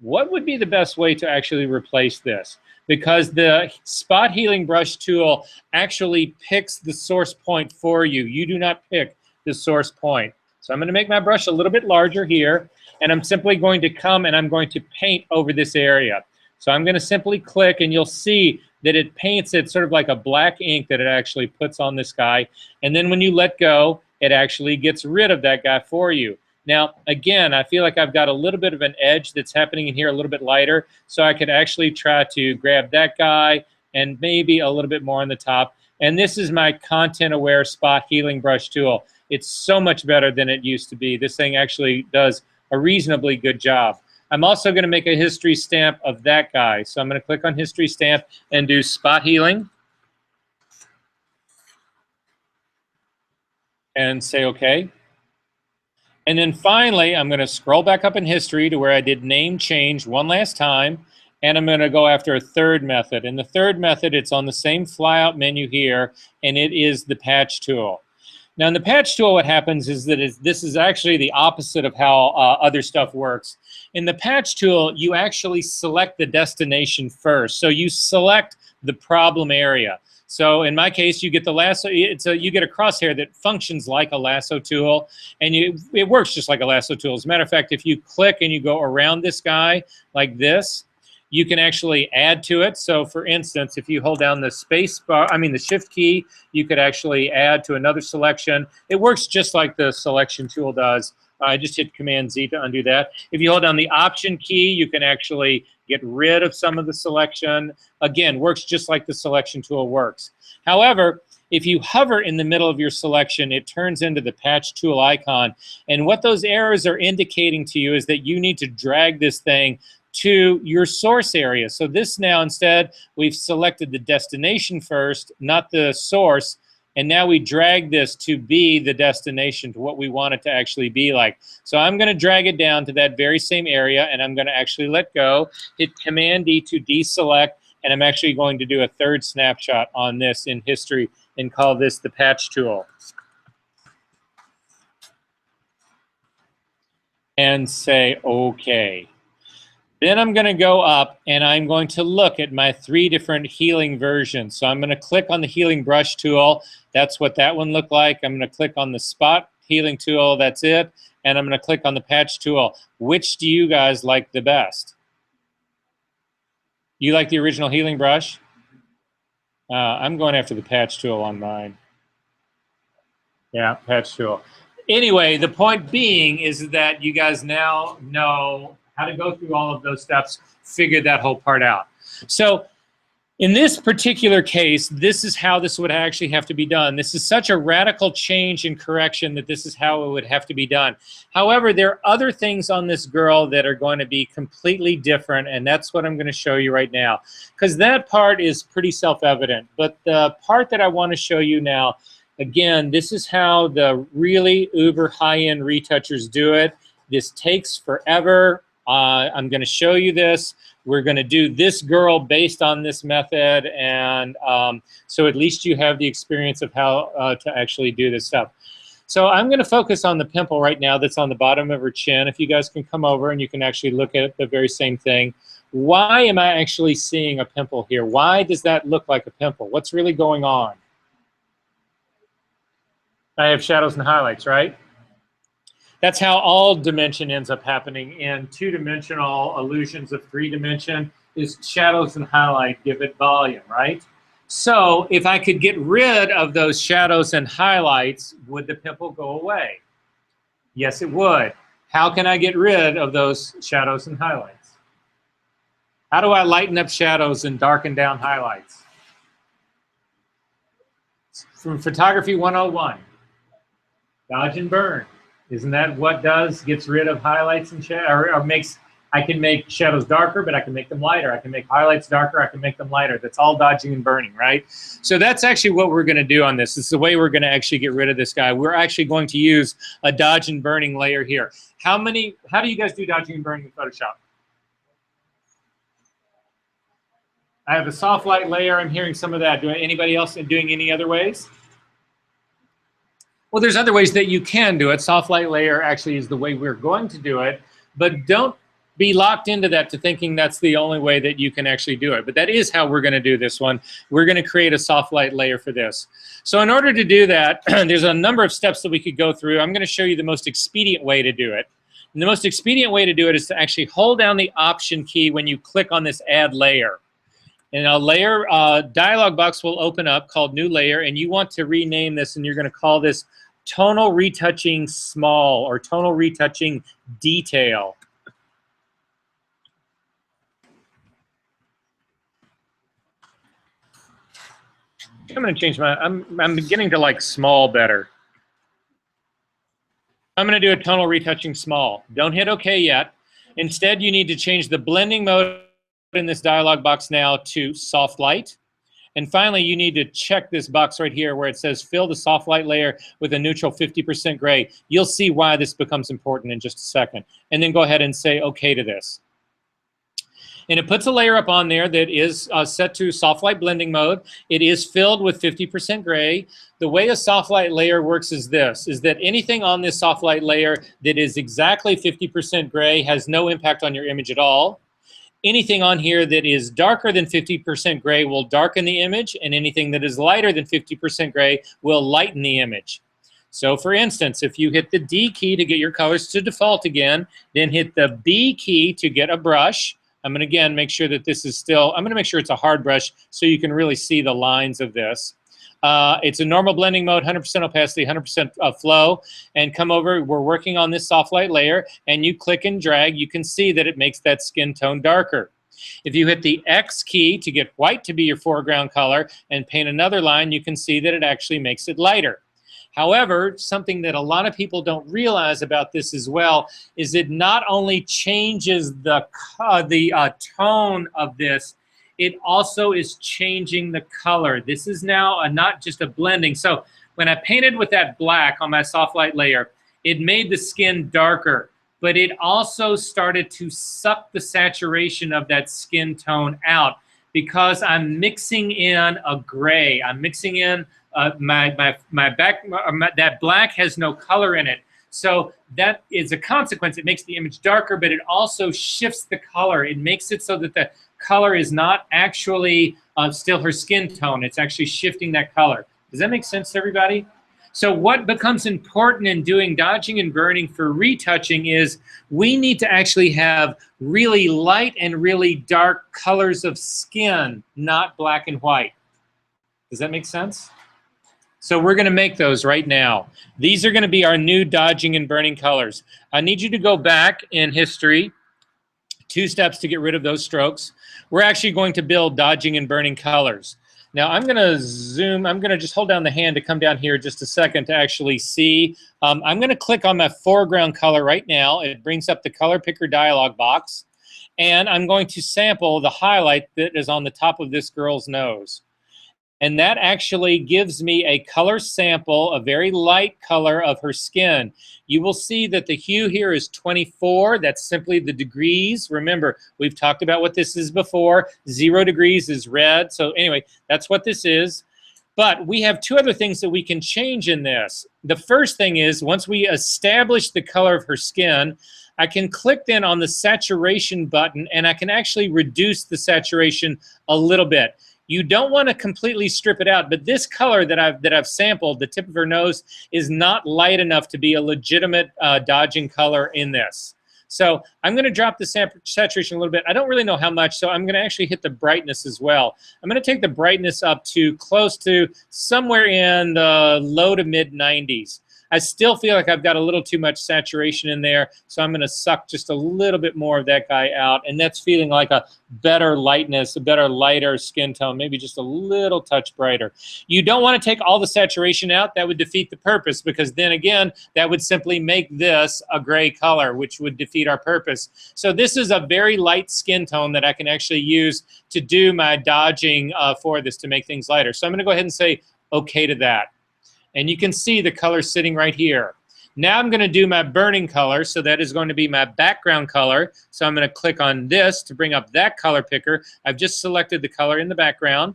[SPEAKER 1] what would be the best way to actually replace this? Because the spot healing brush tool actually picks the source point for you. You do not pick the source point. So I'm going to make my brush a little bit larger here, and I'm simply going to come and I'm going to paint over this area. So I'm going to simply click, and you'll see that it paints it sort of like a black ink that it actually puts on this guy. And then when you let go, it actually gets rid of that guy for you. Now, again, I feel like I've got a little bit of an edge that's happening in here, a little bit lighter, so I could actually try to grab that guy and maybe a little bit more on the top. And this is my content-aware spot healing brush tool. It's so much better than it used to be. This thing actually does a reasonably good job. I'm also going to make a history stamp of that guy. So I'm going to click on history stamp and do spot healing. And say OK. And then finally, I'm going to scroll back up in history to where I did name change one last time. And I'm going to go after a third method. And the third method, it's on the same flyout menu here, and it is the patch tool. Now, in the patch tool, what happens is that this is actually the opposite of how other stuff works. In the patch tool, you actually select the destination first. So you select the problem area. So in my case, you get the lasso. You get a crosshair that functions like a lasso tool, and it works just like a lasso tool. As a matter of fact, if you click and you go around this guy like this, you can actually add to it. So for instance, if you hold down the space bar, the shift key, you could actually add to another selection. It works just like the selection tool does. I just hit Command Z to undo that. If you hold down the Option key, you can actually get rid of some of the selection. Again, works just like the selection tool works. However, if you hover in the middle of your selection, it turns into the patch tool icon. And what those arrows are indicating to you is that you need to drag this thing to your source area. So this now, instead, we've selected the destination first, not the source. And now we drag this to be the destination, to what we want it to actually be like. So I'm going to drag it down to that very same area, and I'm going to actually let go, hit Command D to deselect, and I'm actually going to do a third snapshot on this in history and call this the patch tool. And say OK. Then I'm going to go up and I'm going to look at my 3 different healing versions. So I'm going to click on the healing brush tool. That's what that one looked like. I'm going to click on the spot healing tool. That's it. And I'm going to click on the patch tool. Which do you guys like the best? You like the original healing brush? I'm going after the patch tool on mine. Yeah, patch tool. Anyway, the point being is that you guys now know how to go through all of those steps, figure that whole part out. So In this particular case, this is how this would actually have to be done. This is such a radical change in correction that this is how it would have to be done. However, there are other things on this girl that are going to be completely different, and that's what I'm going to show you right now. Because that part is pretty self-evident. But the part that I want to show you now, again, this is how the really uber high-end retouchers do it. This takes forever. I'm going to show you this. We're going to do this girl based on this method, and so at least you have the experience of how to actually do this stuff. So I'm going to focus on the pimple right now that's on the bottom of her chin. If you guys can come over and you can actually look at the very same thing. Why am I actually seeing a pimple here? Why does that look like a pimple? What's really going on? I have shadows and highlights, right? That's how all dimension ends up happening in two-dimensional illusions of three-dimension is shadows and highlight give it volume, right? So if I could get rid of those shadows and highlights, would the pimple go away? Yes, it would. How can I get rid of those shadows and highlights? How do I lighten up shadows and darken down highlights? From Photography 101, dodge and burn. Isn't that what gets rid of highlights and shadows, or makes, I can make shadows darker, but I can make them lighter. I can make highlights darker, I can make them lighter. That's all dodging and burning, right? So that's actually what we're gonna do on this. This is the way we're gonna actually get rid of this guy. We're actually going to use a dodge and burning layer here. How do you guys do dodging and burning in Photoshop? I have a soft light layer, I'm hearing some of that. Anybody else doing any other ways? Well, there's other ways that you can do it. Soft light layer actually is the way we're going to do it, but don't be locked into that to thinking that's the only way that you can actually do it. But that is how we're going to do this one. We're going to create a soft light layer for this. So in order to do that, there's a number of steps that we could go through. I'm going to show you the most expedient way to do it. And the most expedient way to do it is to actually hold down the Option key when you click on this Add Layer. And a layer dialog box will open up called New Layer, and you want to rename this, and you're going to call this Tonal Retouching Small or Tonal Retouching Detail. I'm going to change my, I'm beginning to like small better. I'm going to do a Tonal Retouching Small. Don't hit OK yet. Instead, you need to change the blending mode in this dialog box now to Soft Light. And finally, you need to check this box right here where it says fill the soft light layer with a neutral 50% gray. You'll see why this becomes important in just a second. And then go ahead and say OK to this. And it puts a layer up on there that is set to soft light blending mode. It is filled with 50% gray. The way a soft light layer works is this, is that anything on this soft light layer that is exactly 50% gray has no impact on your image at all. Anything on here that is darker than 50% gray will darken the image, and anything that is lighter than 50% gray will lighten the image. So for instance, if you hit the D key to get your colors to default again, then hit the B key to get a brush. I'm going to again make sure that this is still, I'm going to make sure it's a hard brush so you can really see the lines of this. It's a normal blending mode, 100% opacity, 100% flow, and come over, we're working on this soft light layer, and you click and drag, you can see that it makes that skin tone darker. If you hit the X key to get white to be your foreground color and paint another line, you can see that it actually makes it lighter. However, something that a lot of people don't realize about this as well is it not only changes the tone of this, it also is changing the color. This is now not just a blending. So when I painted with that black on my soft light layer, it made the skin darker, but it also started to suck the saturation of that skin tone out because I'm mixing in a gray. I'm mixing in that black has no color in it. So that is a consequence. It makes the image darker, but it also shifts the color. It makes it so that the color is not actually still her skin tone. It's actually shifting that color. Does that make sense to everybody? So what becomes important in doing dodging and burning for retouching is we need to actually have really light and really dark colors of skin, not black and white. Does that make sense? So we're going to make those right now. These are going to be our new dodging and burning colors. I need you to go back in history 2 steps to get rid of those strokes. We're actually going to build dodging and burning colors. Now I'm going to zoom. I'm going to just hold down the hand to come down here just a second to actually see. I'm going to click on my foreground color right now. It brings up the color picker dialog box. And I'm going to sample the highlight that is on the top of this girl's nose. And that actually gives me a color sample, a very light color of her skin. You will see that the hue here is 24. That's simply the degrees. Remember, we've talked about what this is before. 0 degrees is red. So anyway, that's what this is. But we have 2 other things that we can change in this. The first thing is, once we establish the color of her skin, I can click then on the saturation button, and I can actually reduce the saturation a little bit. You don't want to completely strip it out, but this color that I've sampled, the tip of her nose, is not light enough to be a legitimate dodging color in this. So I'm going to drop the saturation a little bit. I don't really know how much, so I'm going to actually hit the brightness as well. I'm going to take the brightness up to close to somewhere in the low to mid 90s. I still feel like I've got a little too much saturation in there, so I'm going to suck just a little bit more of that guy out, and that's feeling like a better lightness, a better lighter skin tone, maybe just a little touch brighter. You don't want to take all the saturation out. That would defeat the purpose, because then again, that would simply make this a gray color, which would defeat our purpose. So this is a very light skin tone that I can actually use to do my dodging for this to make things lighter. So I'm going to go ahead and say okay to that. And you can see the color sitting right here. Now I'm going to do my burning color, so that is going to be my background color. So I'm going to click on this to bring up that color picker. I've just selected the color in the background.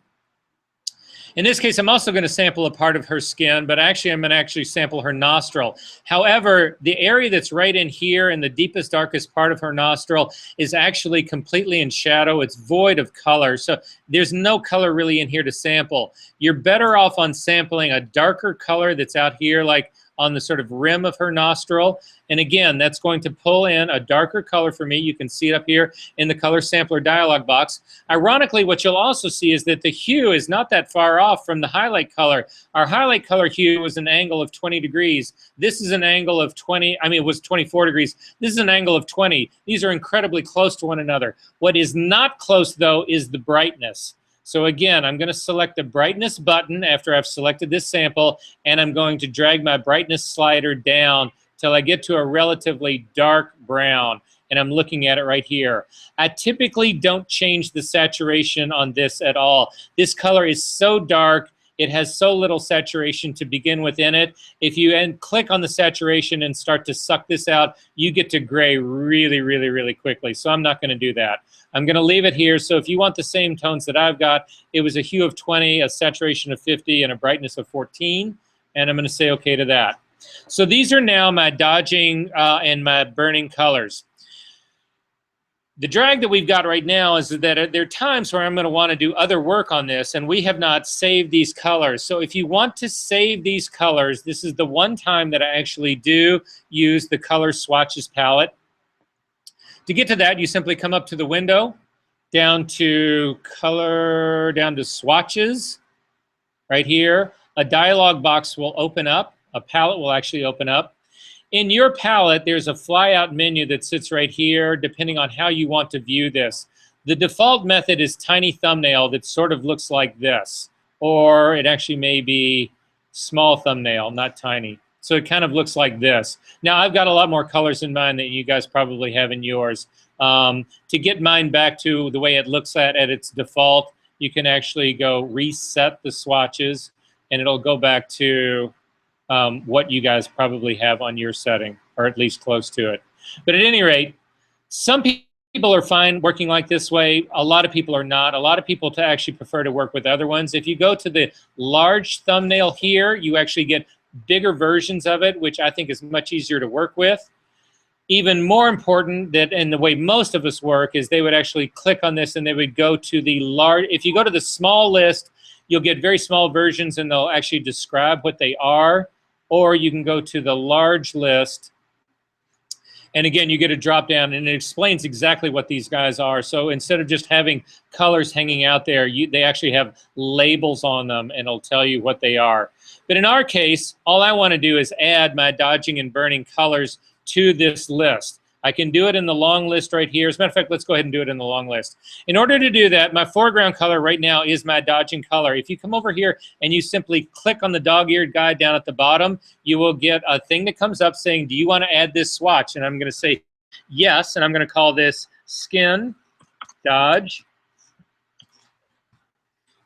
[SPEAKER 1] In this case, I'm also going to sample a part of her skin, but actually I'm going to actually sample her nostril. However, the area that's right in here in the deepest, darkest part of her nostril is actually completely in shadow. It's void of color, so there's no color really in here to sample. You're better off on sampling a darker color that's out here, like on the sort of rim of her nostril. And again, that's going to pull in a darker color for me. You can see it up here in the color sampler dialog box. Ironically, what you'll also see is that the hue is not that far off from the highlight color. Our highlight color hue was an angle of 20 degrees. This is an angle of 20, I mean, it was 24 degrees. This is an angle of 20. These are incredibly close to one another. What is not close, though, is the brightness. So again, I'm going to select the brightness button after I've selected this sample, and I'm going to drag my brightness slider down till I get to a relatively dark brown, and I'm looking at it right here. I typically don't change the saturation on this at all. This color is so dark, it has so little saturation to begin with in it. If you click on the saturation and start to suck this out, you get to gray really, really, really quickly. So I'm not going to do that. I'm going to leave it here. So if you want the same tones that I've got, it was a hue of 20, a saturation of 50, and a brightness of 14. And I'm going to say okay to that. So these are now my dodging and my burning colors. The drag that we've got right now is that there are times where I'm going to want to do other work on this, and we have not saved these colors. So if you want to save these colors, this is the one time that I actually do use the color swatches palette. To get to that, you simply come up to the window, down to color, down to swatches, right here. A dialog box will open up. A palette will actually open up. In your palette, there's a flyout menu that sits right here, depending on how you want to view this. The default method is tiny thumbnail that sort of looks like this, or it actually may be small thumbnail, not tiny. So it kind of looks like this. Now, I've got a lot more colors in mine that you guys probably have in yours. To get mine back to the way it looks at its default, you can actually go reset the swatches, and it'll go back to what you guys probably have on your setting, or at least close to it. But at any rate, some people are fine working like this way. A lot of people are not. A lot of people actually prefer to work with other ones. If you go to the large thumbnail here, you actually get bigger versions of it, which I think is much easier to work with. Even more important, that in the way most of us work, is they would actually click on this and they would go to the large. If you go to the small list, you'll get very small versions and they'll actually describe what they are. Or you can go to the large list, and again, you get a drop down, and it explains exactly what these guys are. So instead of just having colors hanging out there, they actually have labels on them, and it'll tell you what they are. But in our case, all I want to do is add my dodging and burning colors to this list. I can do it in the long list right here. As a matter of fact, let's go ahead and do it in the long list. In order to do that, my foreground color right now is my dodging color. If you come over here and you simply click on the dog-eared guy down at the bottom, you will get a thing that comes up saying, do you want to add this swatch? And I'm going to say yes, and I'm going to call this skin dodge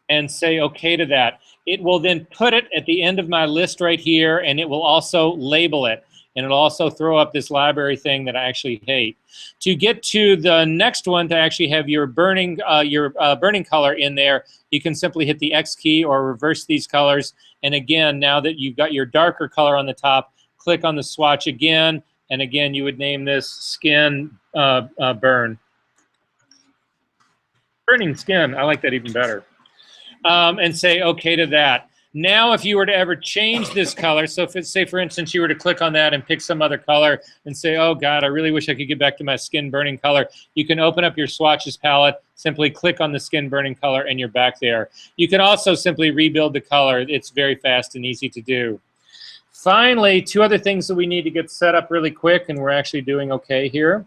[SPEAKER 1] and say okay to that. It will then put it at the end of my list right here, and it will also label it. And it'll also throw up this library thing that I actually hate. To get to the next one, to actually have your burning color in there, you can simply hit the X key or reverse these colors. And again, now that you've got your darker color on the top, click on the swatch again. And again, you would name this skin burn. Burning skin, I like that even better. And say okay to that. Now, if you were to ever change this color, so if it's, say, for instance, you were to click on that and pick some other color and say, oh, God, I really wish I could get back to my skin burning color, you can open up your swatches palette, simply click on the skin burning color, and you're back there. You can also simply rebuild the color. It's very fast and easy to do. Finally, two other things that we need to get set up really quick, and we're actually doing okay here.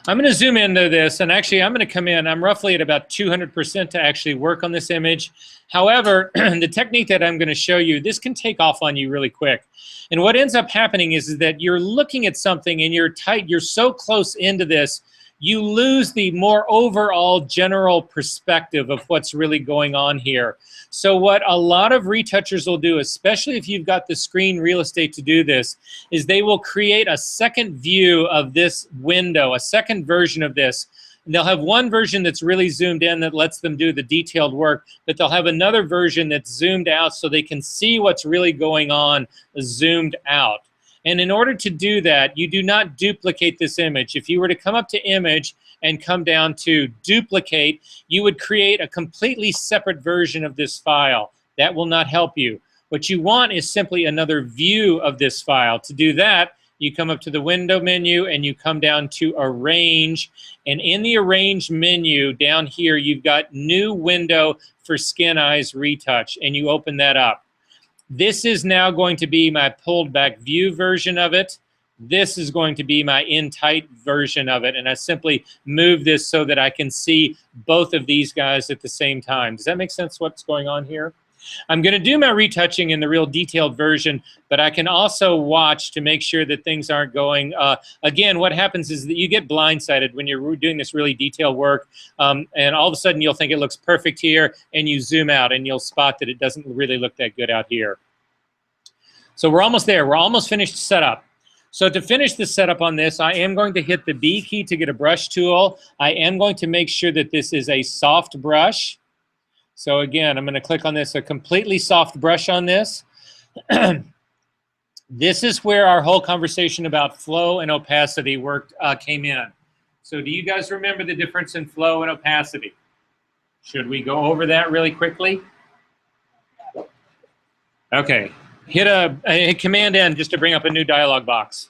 [SPEAKER 1] I'm going to zoom into this, and actually I'm going to come in. I'm roughly at about 200% to actually work on this image. However, the technique that I'm going to show you, this can take off on you really quick. And what ends up happening is that you're looking at something and you're so close into this, you lose the more overall general perspective of what's really going on here. So what a lot of retouchers will do, especially if you've got the screen real estate to do this, is they will create a second view of this window, a second version of this. And they'll have one version that's really zoomed in that lets them do the detailed work, but they'll have another version that's zoomed out so they can see what's really going on zoomed out. And in order to do that, you do not duplicate this image. If you were to come up to image and come down to duplicate, you would create a completely separate version of this file. That will not help you. What you want is simply another view of this file. To do that, you come up to the window menu and you come down to arrange. And in the arrange menu down here, you've got new window for Skin Eyes Retouch, and you open that up. This is now going to be my pulled back view version of it. This is going to be my in tight version of it. And I simply move this so that I can see both of these guys at the same time. Does that make sense what's going on here? I'm going to do my retouching in the real detailed version, but I can also watch to make sure that things aren't going. Again, what happens is that you get blindsided when you're doing this really detailed work, and all of a sudden you'll think it looks perfect here, and you zoom out and you'll spot that it doesn't really look that good out here. So we're almost there. We're almost finished setup. So to finish the setup on this, I am going to hit the B key to get a brush tool. I am going to make sure that this is a soft brush. So again, I'm going to click on this, a completely soft brush on this. This is where our whole conversation about flow and opacity came in. So do you guys remember the difference in flow and opacity? Should we go over that really quickly? Okay, hit Command N just to bring up a new dialog box.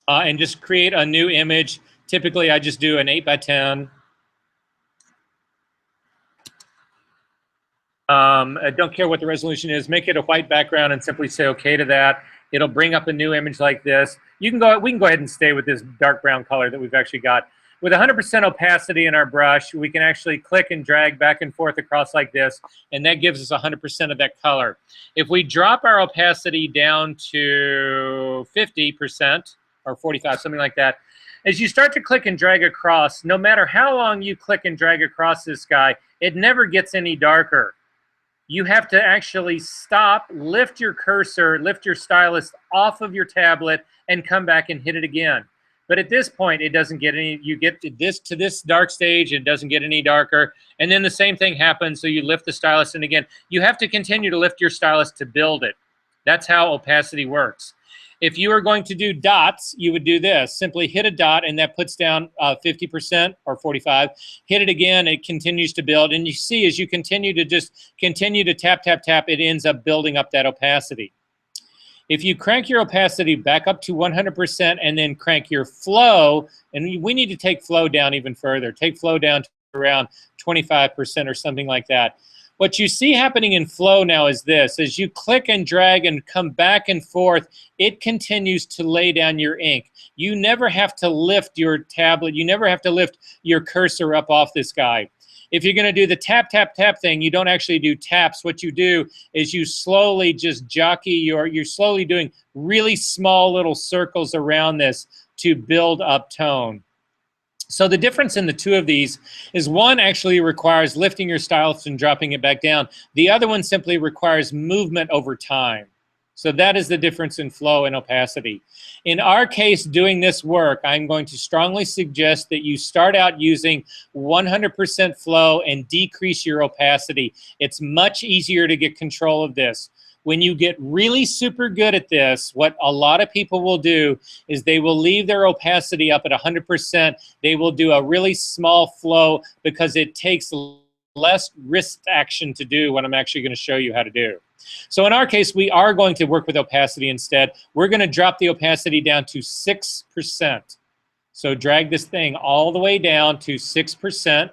[SPEAKER 1] And just create a new image. Typically, I just do an 8x10. I don't care what the resolution is. Make it a white background and simply say okay to that. It'll bring up a new image like this. We can go ahead and stay with this dark brown color that we've actually got. With 100% opacity in our brush, we can actually click and drag back and forth across like this, and that gives us 100% of that color. If we drop our opacity down to 50% or 45, something like that, as you start to click and drag across, no matter how long you click and drag across this guy, it never gets any darker. You have to actually stop, lift your cursor, lift your stylus off of your tablet, and come back and hit it again. But at this point, it doesn't get any, you get to this dark stage, it doesn't get any darker. And then the same thing happens, so you lift the stylus, and again, you have to continue to lift your stylus to build it. That's how opacity works. If you are going to do dots, you would do this. Simply hit a dot, and that puts down 50% or 45. Hit it again, it continues to build. And you see as you continue to tap, tap, tap, it ends up building up that opacity. If you crank your opacity back up to 100% and then crank your flow, and we need to take flow down even further. Take flow down to around 25% or something like that. What you see happening in Flow now is this. As you click and drag and come back and forth, it continues to lay down your ink. You never have to lift your tablet. You never have to lift your cursor up off this guy. If you're going to do the tap, tap, tap thing, you don't actually do taps. What you do is you slowly just jockey you're slowly doing really small little circles around this to build up tone. So the difference in the two of these is one actually requires lifting your stylus and dropping it back down. The other one simply requires movement over time. So that is the difference in flow and opacity. In our case, doing this work, I'm going to strongly suggest that you start out using 100% flow and decrease your opacity. It's much easier to get control of this. When you get really super good at this, what a lot of people will do is they will leave their opacity up at 100%. They will do a really small flow because it takes less wrist action to do what I'm actually going to show you how to do. So in our case, we are going to work with opacity instead. We're going to drop the opacity down to 6%. So drag this thing all the way down to 6%.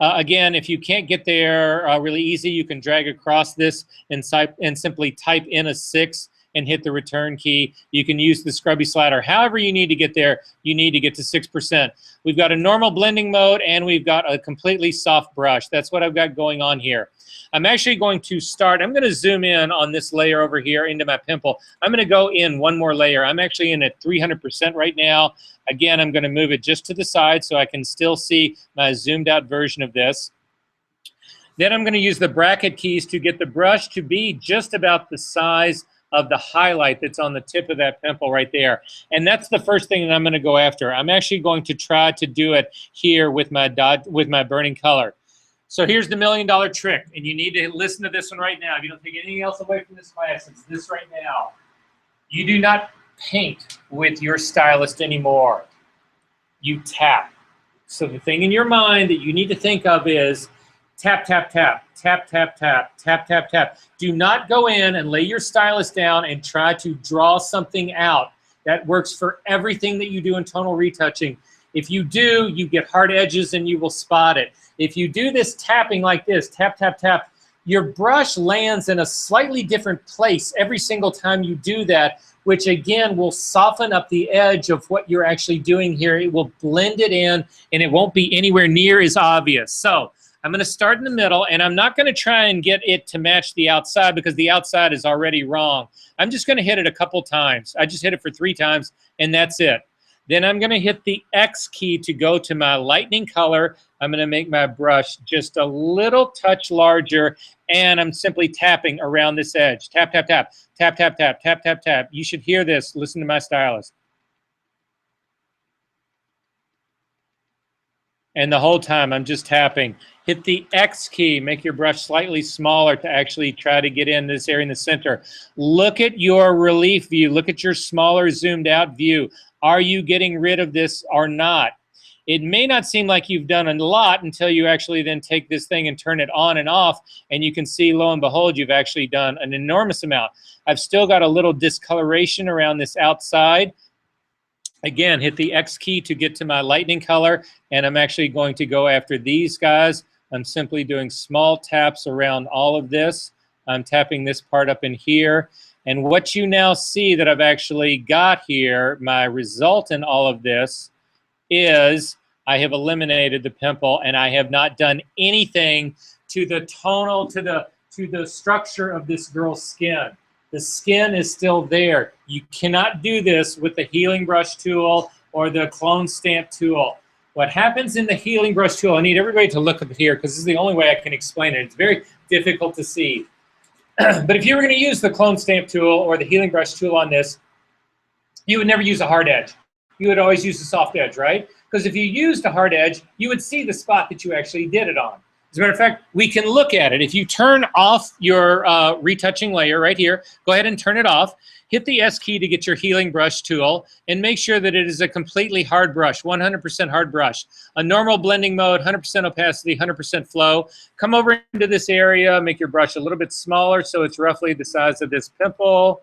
[SPEAKER 1] Again, if you can't get there really easy, you can drag across this and simply type in a 6 and hit the return key. You can use the scrubby slider. However you need to get there, you need to get to 6%. We've got a normal blending mode and we've got a completely soft brush. That's what I've got going on here. I'm actually going to start, I'm going to zoom in on this layer over here into my pimple. I'm going to go in one more layer. I'm actually in at 300% right now. Again, I'm going to move it just to the side so I can still see my zoomed out version of this. Then I'm going to use the bracket keys to get the brush to be just about the size of the highlight that's on the tip of that pimple right there. And that's the first thing that I'm going to go after. I'm actually going to try to do it here with my burning color. So here's the $1 million trick, and you need to listen to this one right now. If you don't take anything else away from this class, it's this right now. You do not paint with your stylist anymore. You tap. So the thing in your mind that you need to think of is tap, tap, tap, tap, tap, tap, tap, tap, tap. Do not go in and lay your stylus down and try to draw something out. That works for everything that you do in tonal retouching. If you do, you get hard edges and you will spot it. If you do this tapping like this, tap, tap, tap, your brush lands in a slightly different place every single time you do that, which again will soften up the edge of what you're actually doing here. It will blend it in and it won't be anywhere near as obvious. So I'm going to start in the middle, and I'm not going to try and get it to match the outside because the outside is already wrong. I'm just going to hit it a couple times. I just hit it for 3 times, and that's it. Then I'm going to hit the X key to go to my lightning color. I'm going to make my brush just a little touch larger, and I'm simply tapping around this edge. Tap, tap, tap, tap, tap, tap, tap, tap, tap. You should hear this. Listen to my stylus. And the whole time I'm just tapping. Hit the X key, make your brush slightly smaller to actually try to get in this area in the center. Look at your relief view. Look at your smaller zoomed out view. Are you getting rid of this or not? It may not seem like you've done a lot until you actually then take this thing and turn it on and off, and you can see, lo and behold, you've actually done an enormous amount. I've still got a little discoloration around this outside. Again, hit the X key to get to my lightning color, and I'm actually going to go after these guys. I'm simply doing small taps around all of this. I'm tapping this part up in here. And what you now see that I've actually got here, my result in all of this, is I have eliminated the pimple, and I have not done anything to the tonal, to the structure of this girl's skin. The skin is still there. You cannot do this with the healing brush tool or the clone stamp tool. What happens in the healing brush tool, I need everybody to look up here because this is the only way I can explain it. It's very difficult to see. But if you were going to use the clone stamp tool or the healing brush tool on this, you would never use a hard edge. You would always use a soft edge, right? Because if you used a hard edge, you would see the spot that you actually did it on. As a matter of fact, we can look at it. If you turn off your retouching layer right here, go ahead and turn it off. Hit the S key to get your healing brush tool and make sure that it is a completely hard brush, 100% hard brush. A normal blending mode, 100% opacity, 100% flow. Come over into this area, make your brush a little bit smaller so it's roughly the size of this pimple,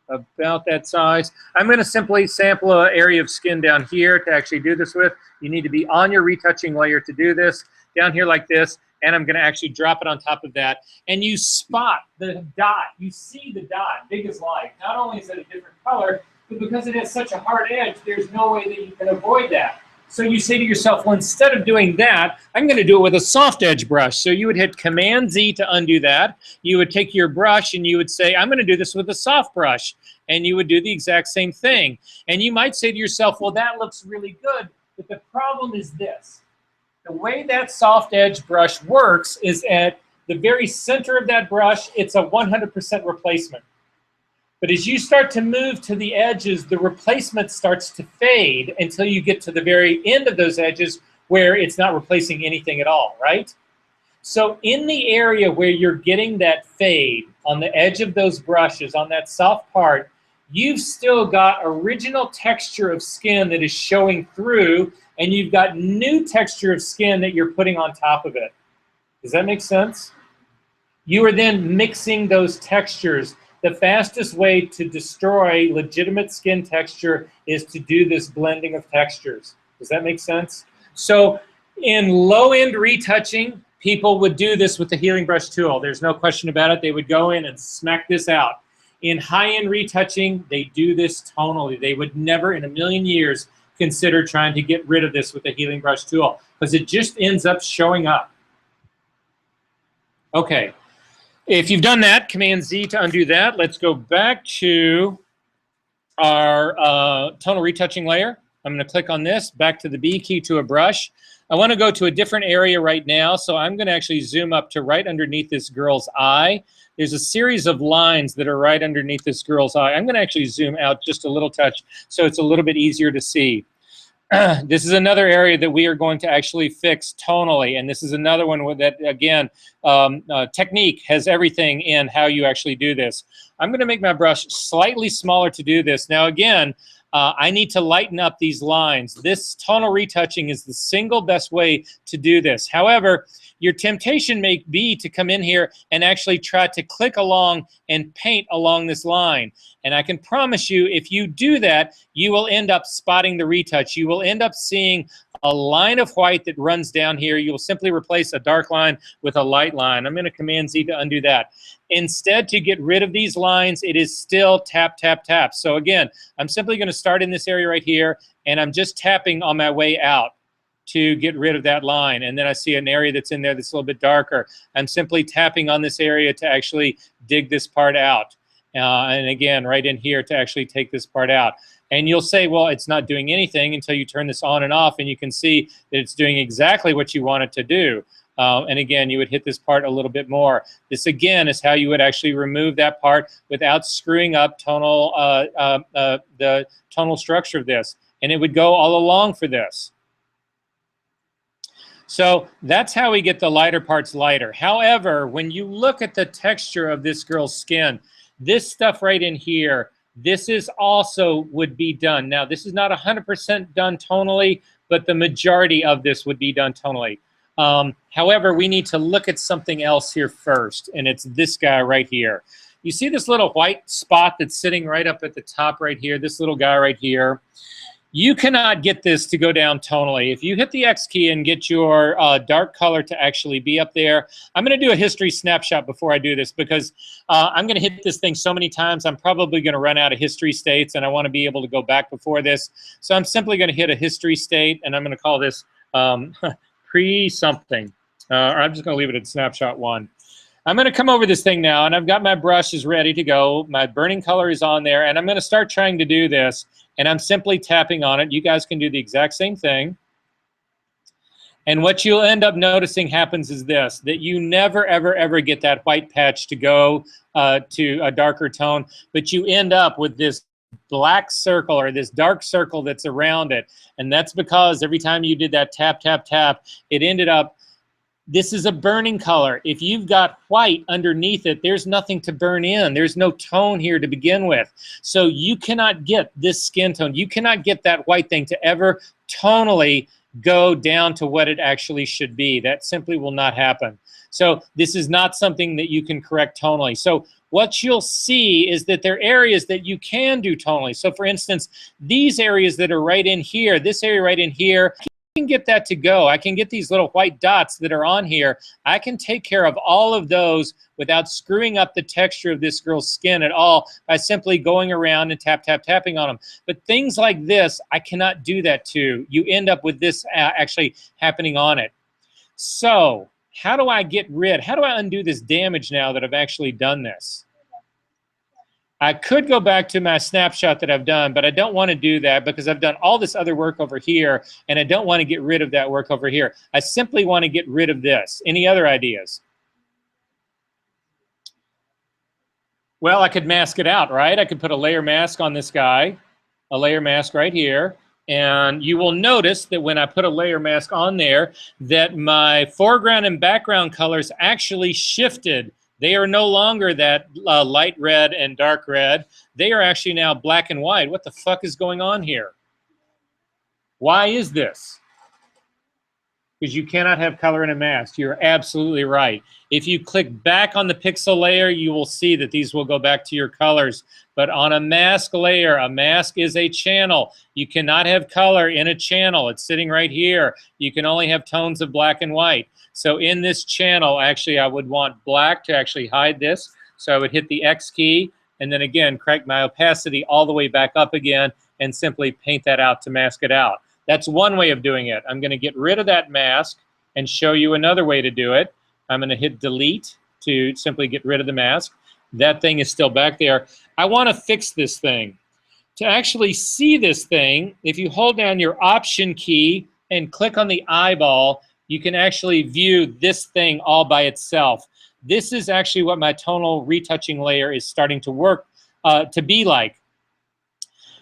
[SPEAKER 1] about that size. I'm going to simply sample an area of skin down here to actually do this with. You need to be on your retouching layer to do this. Down here like this. and I'm going to actually drop it on top of that. And you spot the dot. You see the dot, big as life. Not only is it a different color, but because it has such a hard edge, there's no way that you can avoid that. So you say to yourself, well, instead of doing that, I'm going to do it with a soft edge brush. So you would hit Command-Z to undo that. You would take your brush and you would say, I'm going to do this with a soft brush. And you would do the exact same thing. And you might say to yourself, well, that looks really good. But the problem is this. The way that soft edge brush works is at the very center of that brush, it's a 100% replacement. But as you start to move to the edges, the replacement starts to fade until you get to the very end of those edges where it's not replacing anything at all, right? So in the area where you're getting that fade on the edge of those brushes, on that soft part, you've still got original texture of skin that is showing through, and you've got new texture of skin that you're putting on top of it. Does that make sense? You are then mixing those textures. The fastest way to destroy legitimate skin texture is to do this blending of textures. Does that make sense? So in low-end retouching, people would do this with the healing brush tool. There's no question about it. They would go in and smack this out. In high-end retouching, they do this tonally. They would never in a million years consider trying to get rid of this with the healing brush tool because it just ends up showing up. Okay. If you've done that, Command-Z to undo that. Let's go back to our tonal retouching layer. I'm going to click on this, back to the B key to a brush. I want to go to a different area right now, so I'm going to actually zoom up to right underneath this girl's eye. There's a series of lines that are right underneath this girl's eye. I'm going to actually zoom out just a little touch so it's a little bit easier to see. This is another area that we are going to actually fix tonally, and this is another one that, again, technique has everything in how you actually do this. I'm going to make my brush slightly smaller to do this. Now, again, I need to lighten up these lines. This tonal retouching is the single best way to do this. However, your temptation may be to come in here and actually try to click along and paint along this line. And I can promise you, if you do that, you will end up spotting the retouch. You will end up seeing a line of white that runs down here. You will simply replace a dark line with a light line. I'm going to Command-Z to undo that. Instead, to get rid of these lines, it is still tap, tap, tap. So again, I'm simply going to start in this area right here, and I'm just tapping on my way out to get rid of that line. And then I see an area that's in there that's a little bit darker. I'm simply tapping on this area to actually dig this part out. And again, right in here to actually take this part out. And you'll say, well, it's not doing anything until you turn this on and off, and you can see that it's doing exactly what you want it to do. And again, you would hit this part a little bit more. This, again, is how you would actually remove that part without screwing up tonal, the tonal structure of this. And it would go all along for this. So that's how we get the lighter parts lighter. However, when you look at the texture of this girl's skin, this stuff right in here, this is also would be done. Now, this is not 100% done tonally, but the majority of this would be done tonally. However, we need to look at something else here first, and it's this guy right here. You see this little white spot that's sitting right up at the top right here, this little guy right here? You cannot get this to go down tonally. If you hit the X key and get your dark color to actually be up there, I'm going to do a history snapshot before I do this because I'm going to hit this thing so many times, I'm probably going to run out of history states, and I want to be able to go back before this. So I'm simply going to hit a history state, and I'm going to call this pre-something. Or I'm just going to leave it at snapshot 1. I'm going to come over this thing now, and I've got my brushes ready to go. My burning color is on there, and I'm going to start trying to do this, and I'm simply tapping on it. You guys can do the exact same thing. And what you'll end up noticing happens is this, that you never, ever, ever get that white patch to go to a darker tone, but you end up with this black circle or this dark circle that's around it. And that's because every time you did that tap, tap, tap, it ended up, this is a burning color. If you've got white underneath it, there's nothing to burn in. There's no tone here to begin with. So you cannot get this skin tone. You cannot get that white thing to ever tonally go down to what it actually should be. That simply will not happen. So this is not something that you can correct tonally. So what you'll see is that there are areas that you can do tonally. So for instance, these areas that are right in here, this area right in here, can get that to go, I can get these little white dots that are on here, I can take care of all of those without screwing up the texture of this girl's skin at all by simply going around and tapping on them. But things like this, I cannot do that to. You end up with this actually happening on it. So how do I undo this damage now that I've actually done this? I could go back to my snapshot that I've done, but I don't want to do that because I've done all this other work over here, and I don't want to get rid of that work over here. I simply want to get rid of this. Any other ideas? Well, I could mask it out, right? I could put a layer mask on this guy, a layer mask right here, and you will notice that when I put a layer mask on there, that my foreground and background colors actually shifted. They are no longer that light red and dark red. They are actually now black and white. What the fuck is going on here? Why is this? Because you cannot have color in a mask. You're absolutely right. If you click back on the pixel layer, you will see that these will go back to your colors. But on a mask layer, a mask is a channel. You cannot have color in a channel. It's sitting right here. You can only have tones of black and white. So in this channel, actually, I would want black to actually hide this. So I would hit the X key, and then again, crank my opacity all the way back up again, and simply paint that out to mask it out. That's one way of doing it. I'm going to get rid of that mask and show you another way to do it. I'm going to hit delete to simply get rid of the mask. That thing is still back there. I want to fix this thing. To actually see this thing, if you hold down your Option key and click on the eyeball, you can actually view this thing all by itself. This is actually what my tonal retouching layer is starting to work to be like.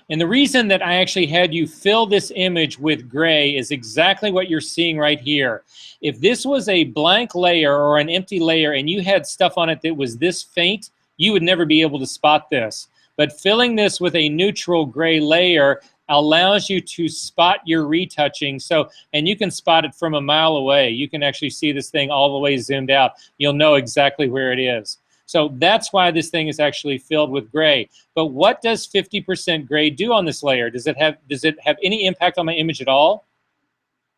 [SPEAKER 1] And the reason that I actually had you fill this image with gray is exactly what you're seeing right here. If this was a blank layer or an empty layer and you had stuff on it that was this faint, you would never be able to spot this. But filling this with a neutral gray layer allows you to spot your retouching. So, and you can spot it from a mile away. You can actually see this thing all the way zoomed out. You'll know exactly where it is. So that's why this thing is actually filled with gray. But what does 50% gray do on this layer? Does it have any impact on my image at all?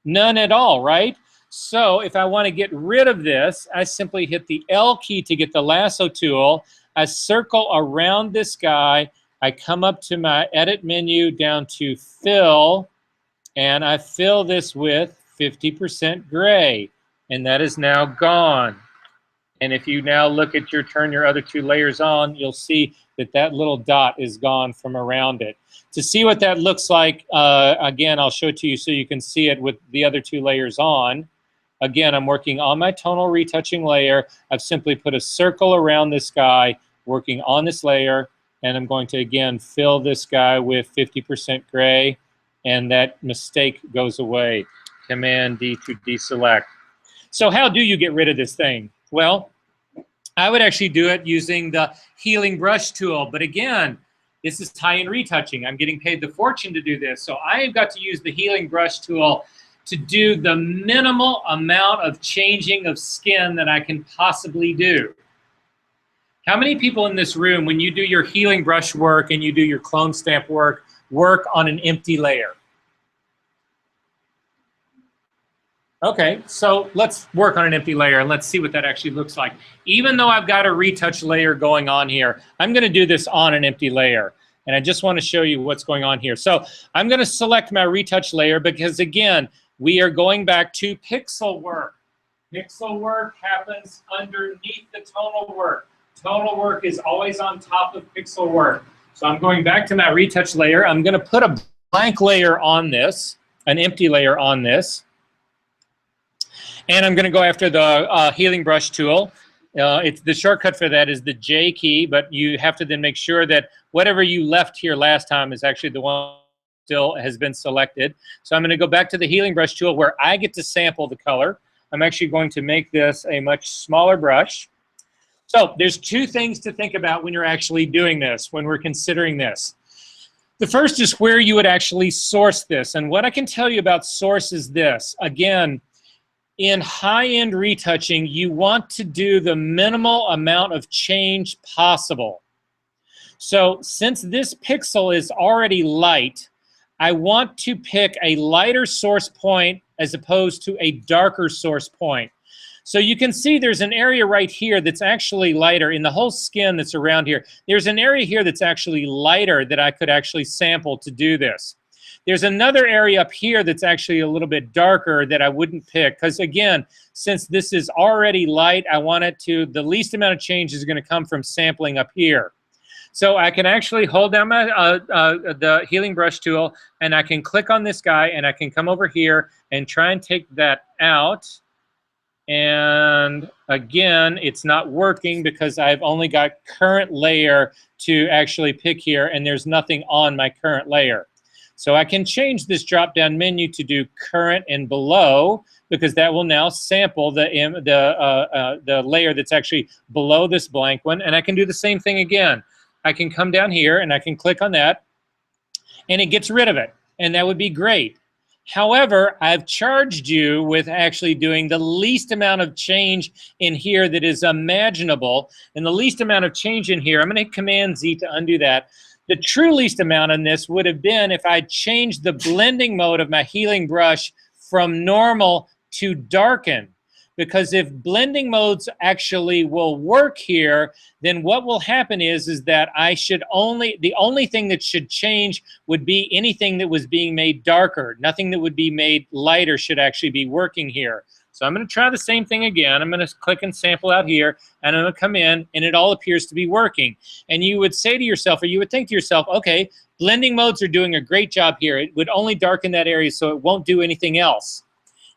[SPEAKER 1] None at all, right? So if I want to get rid of this, I simply hit the L key to get the lasso tool. I circle around this guy. I come up to my edit menu down to fill, and I fill this with 50% gray, and that is now gone. And if you now look at turn your other two layers on, you'll see that that little dot is gone from around it. To see what that looks like, again, I'll show it to you so you can see it with the other two layers on. Again, I'm working on my tonal retouching layer. I've simply put a circle around this guy, working on this layer, and I'm going to, again, fill this guy with 50% gray, and that mistake goes away. Command-D to deselect. So how do you get rid of this thing? Well, I would actually do it using the healing brush tool. But again, this is tie-in retouching. I'm getting paid the fortune to do this. So I have got to use the healing brush tool to do the minimal amount of changing of skin that I can possibly do. How many people in this room, when you do your healing brush work and you do your clone stamp work on an empty layer? Okay, so let's work on an empty layer and let's see what that actually looks like. Even though I've got a retouch layer going on here, I'm going to do this on an empty layer. And I just want to show you what's going on here. So I'm going to select my retouch layer because, again, we are going back to pixel work. Pixel work happens underneath the tonal work. Tonal work is always on top of pixel work. So I'm going back to my retouch layer. I'm going to put a blank layer on this, an empty layer on this. And I'm going to go after the healing brush tool. The shortcut for that is the J key, but you have to then make sure that whatever you left here last time is actually the one still has been selected. So I'm going to go back to the healing brush tool where I get to sample the color. I'm actually going to make this a much smaller brush. So there's two things to think about when you're actually doing this, when we're considering this. The first is where you would actually source this. And what I can tell you about source is this. Again, in high-end retouching, you want to do the minimal amount of change possible. So since this pixel is already light, I want to pick a lighter source point as opposed to a darker source point. So you can see there's an area right here that's actually lighter in the whole skin that's around here. There's an area here that's actually lighter that I could actually sample to do this. There's another area up here that's actually a little bit darker that I wouldn't pick because, again, since this is already light, I want it to, the least amount of change is going to come from sampling up here. So I can actually hold down my the healing brush tool, and I can click on this guy, and I can come over here and try and take that out. And again, it's not working because I've only got current layer to actually pick here, and there's nothing on my current layer. So I can change this drop-down menu to do current and below, because that will now sample the layer that's actually below this blank one. And I can do the same thing again. I can come down here and I can click on that, and it gets rid of it. And that would be great. However, I've charged you with actually doing the least amount of change in here that is imaginable. And the least amount of change in here, I'm going to hit Command Z to undo that. The true least amount on this would have been if I changed the blending mode of my healing brush from normal to darken. Because if blending modes actually will work here, then what will happen is that I should the only thing that should change would be anything that was being made darker. Nothing that would be made lighter should actually be working here. So I'm going to try the same thing again. I'm going to click and sample out here, and I'm going to come in, and it all appears to be working. And you would say to yourself, or you would think to yourself, okay, blending modes are doing a great job here. It would only darken that area, so it won't do anything else.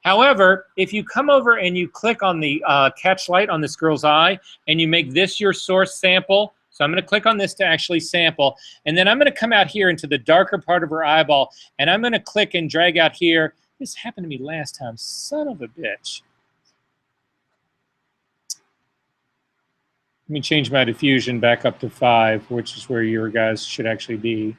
[SPEAKER 1] However, if you come over and you click on the catch light on this girl's eye, and you make this your source sample, so I'm going to click on this to actually sample, and then I'm going to come out here into the darker part of her eyeball, and I'm going to click and drag out here. This happened to me last time, son of a bitch. Let me change my diffusion back up to 5, which is where your guys should actually be.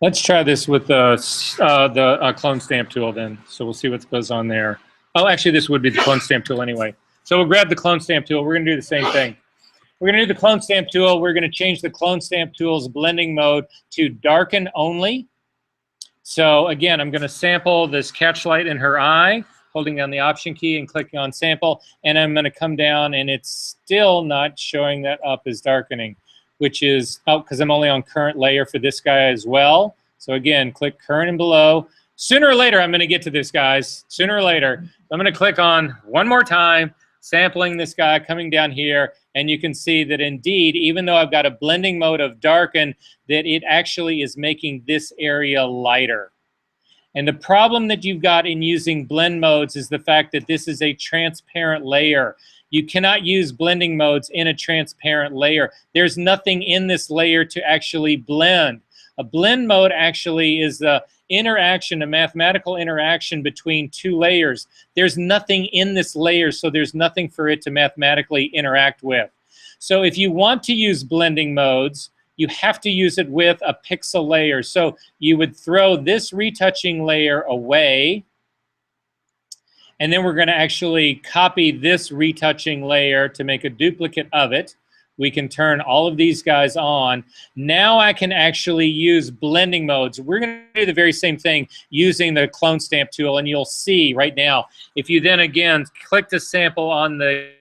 [SPEAKER 1] Let's try this with the clone stamp tool then. So we'll see what goes on there. Oh, actually, this would be the clone stamp tool anyway. So we'll grab the clone stamp tool. We're going to do the same thing. We're going to do the clone stamp tool. We're going to change the clone stamp tool's blending mode to darken only. So again, I'm going to sample this catch light in her eye, holding down the option key and clicking on sample. And I'm going to come down, and it's still not showing that up as darkening, which is, oh, because I'm only on current layer for this guy as well. So again, click current and below. Sooner or later, I'm going to get to this, guys. Sooner or later. I'm going to click on one more time, sampling this guy, coming down here, and you can see that indeed, even though I've got a blending mode of darken, that it actually is making this area lighter. And the problem that you've got in using blend modes is the fact that this is a transparent layer. You cannot use blending modes in a transparent layer. There's nothing in this layer to actually blend. A blend mode actually is the interaction, a mathematical interaction between two layers. There's nothing in this layer, so there's nothing for it to mathematically interact with. So if you want to use blending modes, you have to use it with a pixel layer. So you would throw this retouching layer away, and then we're going to actually copy this retouching layer to make a duplicate of it. We can turn all of these guys on. Now I can actually use blending modes. We're going to do the very same thing using the clone stamp tool, and you'll see right now. If you then again click the sample on the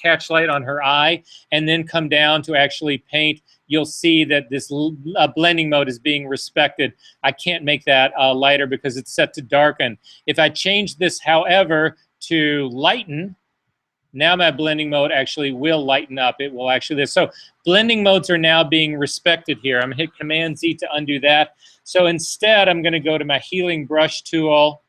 [SPEAKER 1] catch light on her eye and then come down to actually paint, you'll see that this blending mode is being respected. I can't make that lighter because it's set to darken. If I change this, however, to lighten, now my blending mode actually will lighten up. It will actually this. So blending modes are now being respected here. I'm going to hit Command Z to undo that. So instead, I'm going to go to my healing brush tool.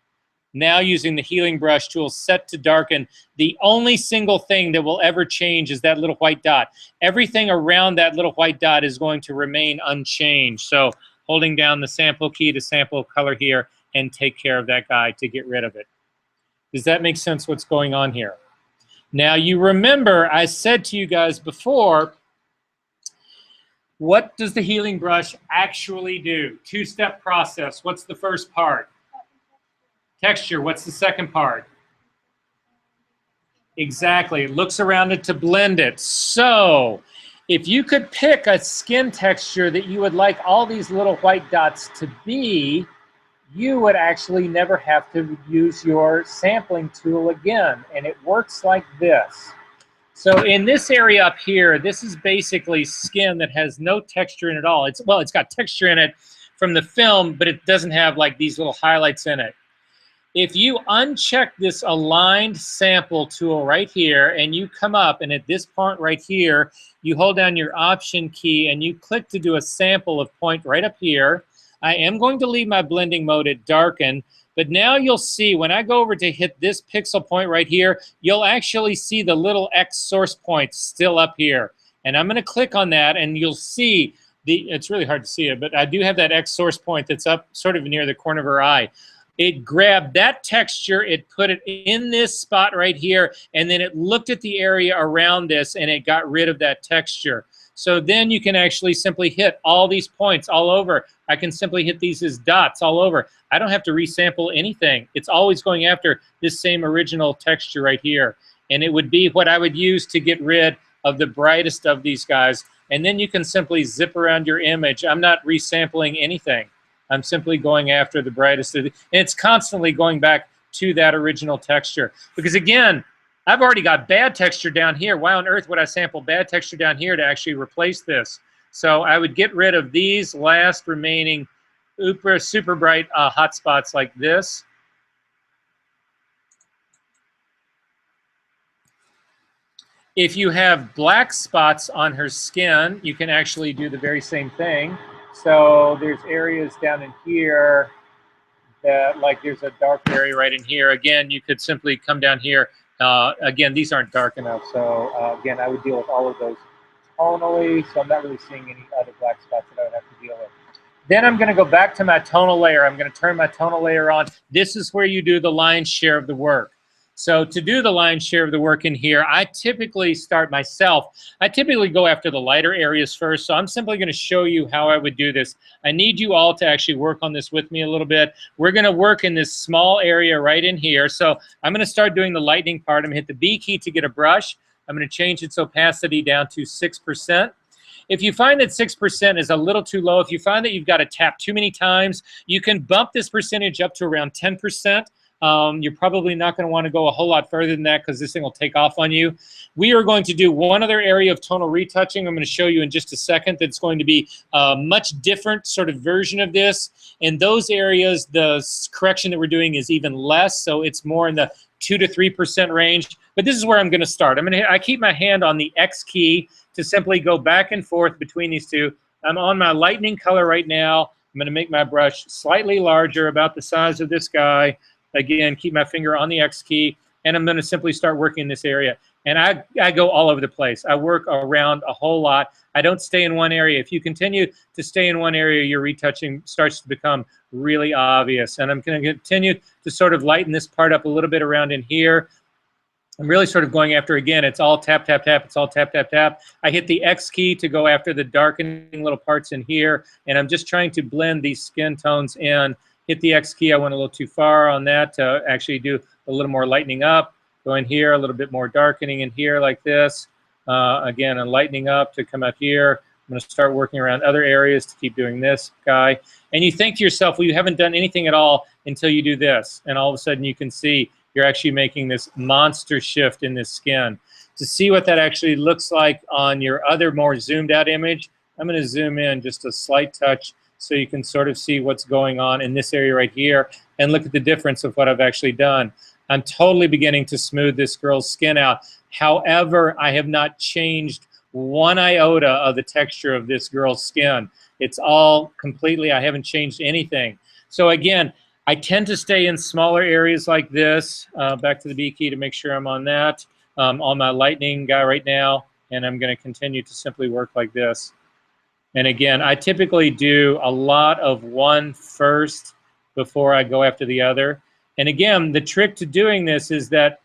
[SPEAKER 1] Now using the healing brush tool set to darken, the only single thing that will ever change is that little white dot. Everything around that little white dot is going to remain unchanged. So holding down the sample key to sample color here and take care of that guy to get rid of it. Does that make sense what's going on here? Now you remember I said to you guys before, what does the healing brush actually do? Two-step process. What's the first part? Texture. What's the second part? Exactly. It looks around it to blend it. So If you could pick a skin texture that you would like all these little white dots to be, you would actually never have to use your sampling tool again. And it works like this. So in this area up here, this is basically skin that has no texture in it at all. It's got texture in it from the film, but it doesn't have like these little highlights in it. If you uncheck this aligned sample tool right here and you come up, and at this point right here, you hold down your option key and you click to do a sample of point right up here. I am going to leave my blending mode at darken, but now you'll see when I go over to hit this pixel point right here, you'll actually see the little X source point still up here. And I'm going to click on that and you'll see it's really hard to see it, but I do have that X source point that's up sort of near the corner of her eye. It grabbed that texture, it put it in this spot right here, and then it looked at the area around this and it got rid of that texture. So then you can actually simply hit all these points all over. I can simply hit these as dots all over. I don't have to resample anything. It's always going after this same original texture right here. And it would be what I would use to get rid of the brightest of these guys. And then you can simply zip around your image. I'm not resampling anything. I'm simply going after the brightest of the, and it's constantly going back to that original texture. Because again, I've already got bad texture down here. Why on earth would I sample bad texture down here to actually replace this? So I would get rid of these last remaining super bright hot spots like this. If you have black spots on her skin, you can actually do the very same thing. So there's areas down in here that, like there's a dark area right in here. Again, you could simply come down here. Again, these aren't dark enough. So again, I would deal with all of those tonally. So I'm not really seeing any other black spots that I would have to deal with. Then I'm going to go back to my tonal layer. I'm going to turn my tonal layer on. This is where you do the lion's share of the work. So to do the lion's share of the work in here, I typically start myself. I typically go after the lighter areas first. So I'm simply going to show you how I would do this. I need you all to actually work on this with me a little bit. We're going to work in this small area right in here. So I'm going to start doing the lightning part. I'm going to hit the B key to get a brush. I'm going to change its opacity down to 6%. If you find that 6% is a little too low, if you find that you've got to tap too many times, you can bump this percentage up to around 10%. You're probably not going to want to go a whole lot further than that because this thing will take off on you. We are going to do one other area of tonal retouching. I'm going to show you in just a second that's going to be a much different sort of version of this. In those areas, the correction that we're doing is even less, so it's more in the 2 to 3% range. But this is where I'm going to start. I keep my hand on the X key to simply go back and forth between these two. I'm on my lightning color right now. I'm going to make my brush slightly larger, about the size of this guy. Again, keep my finger on the X key, and I'm going to simply start working in this area. And I go all over the place. I work around a whole lot. I don't stay in one area. If you continue to stay in one area, your retouching starts to become really obvious. And I'm going to continue to sort of lighten this part up a little bit around in here. I'm really sort of going after, again, it's all tap, tap, tap. It's all tap, tap, tap. I hit the X key to go after the darkening little parts in here, and I'm just trying to blend these skin tones in. Hit the X key. I went a little too far on that to actually do a little more lightening up. Go in here, a little bit more darkening in here like this. Again, and lightening up to come up here. I'm going to start working around other areas to keep doing this guy. And you think to yourself, well, you haven't done anything at all until you do this. And all of a sudden you can see you're actually making this monster shift in this skin. To see what that actually looks like on your other more zoomed out image, I'm going to zoom in just a slight touch so you can sort of see what's going on in this area right here and look at the difference of what I've actually done. I'm totally beginning to smooth this girl's skin out. However, I have not changed one iota of the texture of this girl's skin. It's all completely, I haven't changed anything. So again, I tend to stay in smaller areas like this. Back to the B key to make sure I'm on that. On my lightning guy right now, and I'm going to continue to simply work like this. And again, I typically do a lot of one first before I go after the other. And again, the trick to doing this is that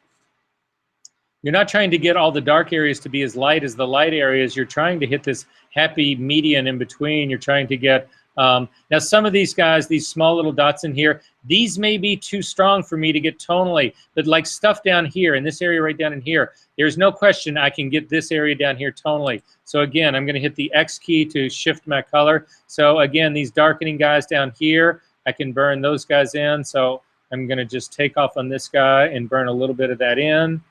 [SPEAKER 1] you're not trying to get all the dark areas to be as light as the light areas. You're trying to hit this happy median in between. You're trying to get Now, some of these guys, these small little dots in here, these may be too strong for me to get tonally, but like stuff down here, in this area right down in here, there's no question I can get this area down here tonally. So again, I'm going to hit the X key to shift my color. So again, these darkening guys down here, I can burn those guys in. So I'm going to just take off on this guy and burn a little bit of that in.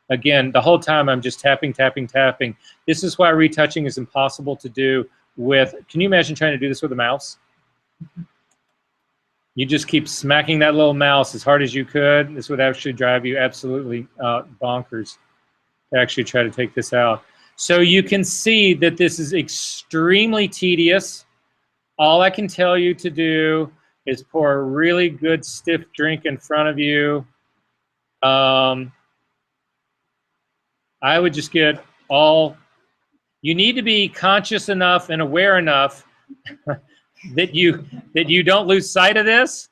[SPEAKER 1] Again, the whole time I'm just tapping, tapping, tapping. This is why retouching is impossible to do with, can you imagine trying to do this with a mouse? You just keep smacking that little mouse as hard as you could. This would actually drive you absolutely bonkers to actually try to take this out. So you can see that this is extremely tedious. All I can tell you to do is pour a really good stiff drink in front of you. I would just get all, you need to be conscious enough and aware enough that you don't lose sight of this,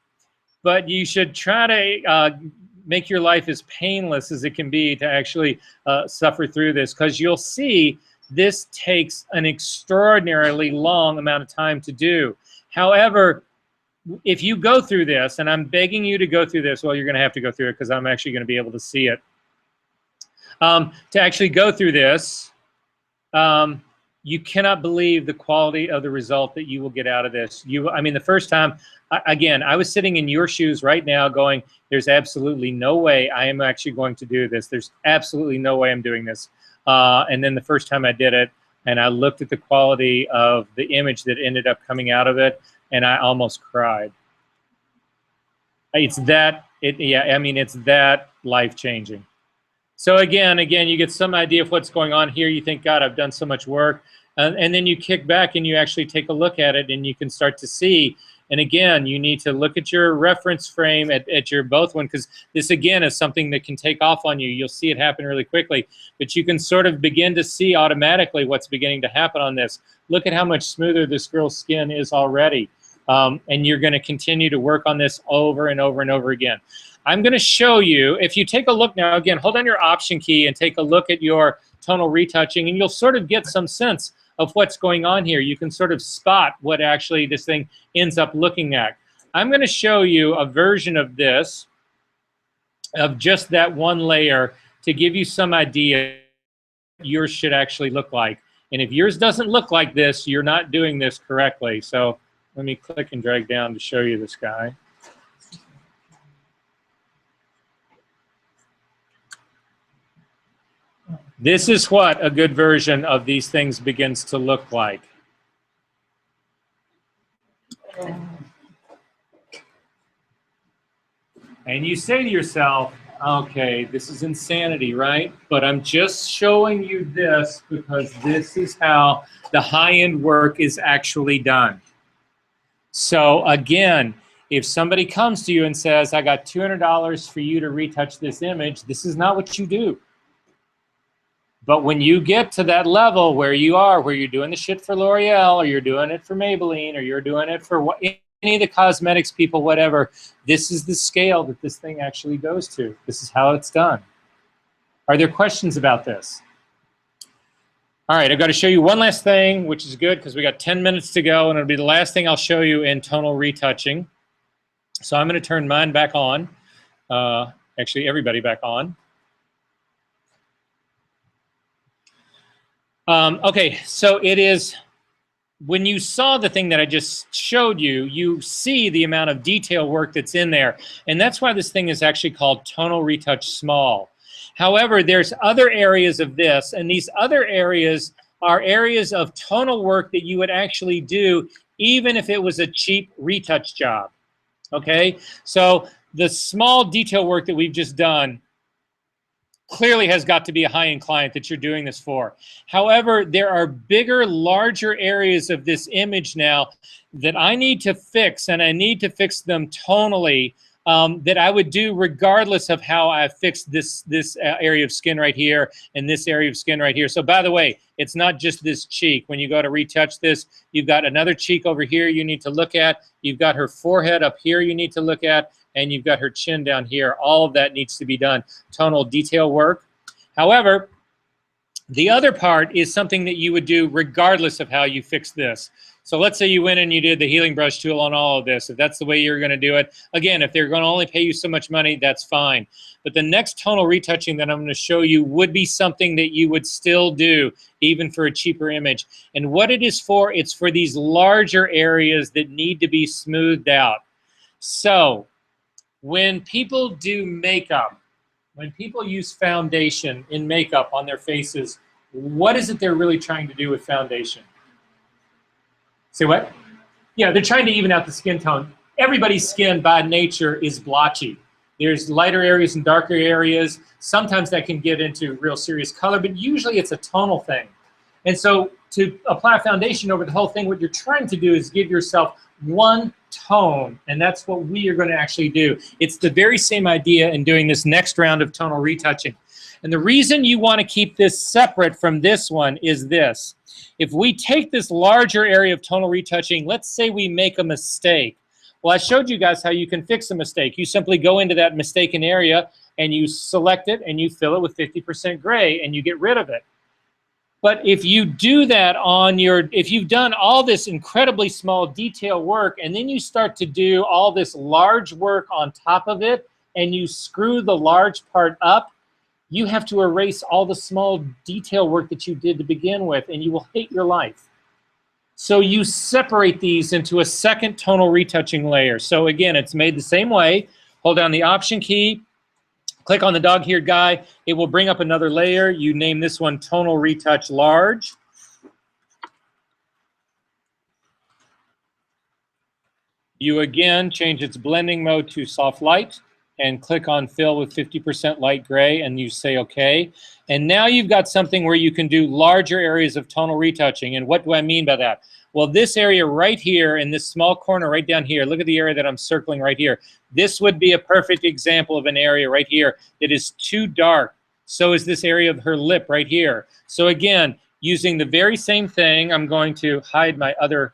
[SPEAKER 1] but you should try to make your life as painless as it can be to actually suffer through this, because you'll see this takes an extraordinarily long amount of time to do. However, if you go through this, and I'm begging you to go through this, well, you're going to have to go through it because I'm actually going to be able to see it. To actually go through this, you cannot believe the quality of the result that you will get out of this. I mean, the first time, again, I was sitting in your shoes right now going, there's absolutely no way I am actually going to do this. There's absolutely no way I'm doing this. And then the first time I did it, and I looked at the quality of the image that ended up coming out of it, and I almost cried. It's that, I mean, it's that life-changing. So again, you get some idea of what's going on here. You think, God, I've done so much work. And then you kick back and you actually take a look at it and you can start to see. And again, you need to look at your reference frame at your both one, because this, again, is something that can take off on you. You'll see it happen really quickly. But you can sort of begin to see automatically what's beginning to happen on this. Look at how much smoother this girl's skin is already. And you're going to continue to work on this over and over and over again. I'm going to show you, if you take a look now, again, hold on your Option key and take a look at your tonal retouching, and you'll sort of get some sense of what's going on here. You can sort of spot what actually this thing ends up looking at. I'm going to show you a version of this, of just that one layer, to give you some idea what yours should actually look like. And if yours doesn't look like this, you're not doing this correctly. So let me click and drag down to show you this guy. This is what a good version of these things begins to look like. And you say to yourself, okay, this is insanity, right? But I'm just showing you this because this is how the high-end work is actually done. So again, if somebody comes to you and says, I got $200 for you to retouch this image, this is not what you do. But when you get to that level where you're doing the shit for L'Oreal, or you're doing it for Maybelline, or you're doing it for any of the cosmetics people, whatever, this is the scale that this thing actually goes to. This is how it's done. Are there questions about this? All right, I've got to show you one last thing, which is good because we got 10 minutes to go, and it'll be the last thing I'll show you in tonal retouching. So I'm going to turn mine back on. Actually, everybody back on. Okay, so it is, when you saw the thing that I just showed you, you see the amount of detail work that's in there. And that's why this thing is actually called Tonal Retouch Small. However, there's other areas of this, and these other areas are areas of tonal work that you would actually do even if it was a cheap retouch job. Okay, so the small detail work that we've just done clearly has got to be a high-end client that you're doing this for. However, there are bigger, larger areas of this image now that I need to fix, and I need to fix them tonally, that I would do regardless of how I fixed this area of skin right here and this area of skin right here. So by the way, it's not just this cheek. When you go to retouch this, you've got another cheek over here you need to look at. You've got her forehead up here you need to look at. And you've got her chin down here. All of that needs to be done. Tonal detail work. However, the other part is something that you would do regardless of how you fix this. So let's say you went and you did the healing brush tool on all of this. If that's the way you're going to do it, again, if they're going to only pay you so much money, that's fine. But the next tonal retouching that I'm going to show you would be something that you would still do, even for a cheaper image. And what it is for, it's for these larger areas that need to be smoothed out. So when people do makeup, when people use foundation in makeup on their faces, what is it they're really trying to do with foundation? Say what? Yeah, they're trying to even out the skin tone. Everybody's skin by nature is blotchy. There's lighter areas and darker areas. Sometimes that can get into real serious color, but usually it's a tonal thing. And so to apply foundation over the whole thing, what you're trying to do is give yourself one tone, and that's what we are going to actually do. It's the very same idea in doing this next round of tonal retouching. And the reason you want to keep this separate from this one is this. If we take this larger area of tonal retouching, let's say we make a mistake. Well, I showed you guys how you can fix a mistake. You simply go into that mistaken area and you select it and you fill it with 50% gray and you get rid of it. But if you do that on your, if you've done all this incredibly small detail work and then you start to do all this large work on top of it and you screw the large part up, you have to erase all the small detail work that you did to begin with, and you will hate your life. So you separate these into a second tonal retouching layer. So again, it's made the same way. Hold down the Option key, click on the dog-eared guy. It will bring up another layer. You name this one Tonal Retouch Large. You again change its blending mode to soft light and click on fill with 50% light gray and you say okay. And now you've got something where you can do larger areas of tonal retouching. And what do I mean by that? Well, this area right here in this small corner right down here, look at the area that I'm circling right here. This would be a perfect example of an area right here that is too dark. So is this area of her lip right here. So again, using the very same thing, I'm going to hide my other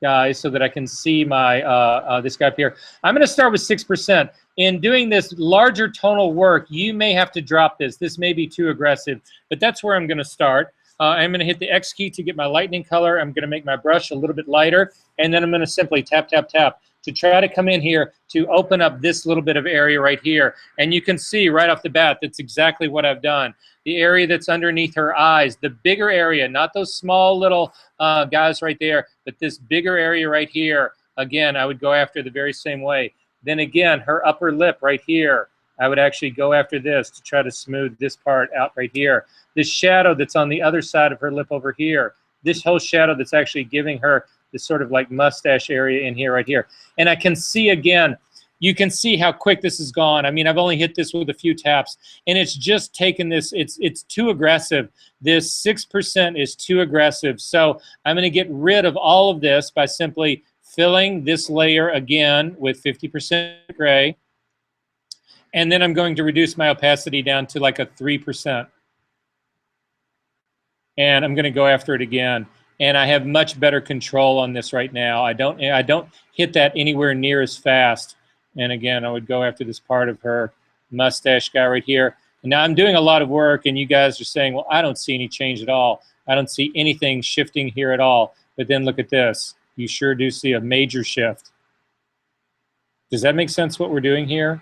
[SPEAKER 1] guys so that I can see my this guy up here. I'm going to start with 6%. In doing this larger tonal work, you may have to drop this. This may be too aggressive, but that's where I'm going to start. I'm going to hit the X key to get my lightning color. I'm going to make my brush a little bit lighter, and then I'm going to simply tap, tap, tap to try to come in here to open up this little bit of area right here. And you can see right off the bat, that's exactly what I've done. The area that's underneath her eyes, the bigger area, not those small little guys right there, but this bigger area right here, again, I would go after the very same way. Then again, her upper lip right here, I would actually go after this to try to smooth this part out right here. This shadow that's on the other side of her lip over here, this whole shadow that's actually giving her this sort of like mustache area in here right here. And I can see again, you can see how quick this is gone. I mean, I've only hit this with a few taps, and it's just taken this, it's too aggressive. This 6% is too aggressive. So I'm going to get rid of all of this by simply filling this layer again with 50% gray. And then I'm going to reduce my opacity down to like a 3%. And I'm going to go after it again. And I have much better control on this right now. I don't hit that anywhere near as fast. And again, I would go after this part of her mustache guy right here. And now I'm doing a lot of work, and you guys are saying, well, I don't see any change at all. I don't see anything shifting here at all. But then look at this. You sure do see a major shift. Does that make sense what we're doing here?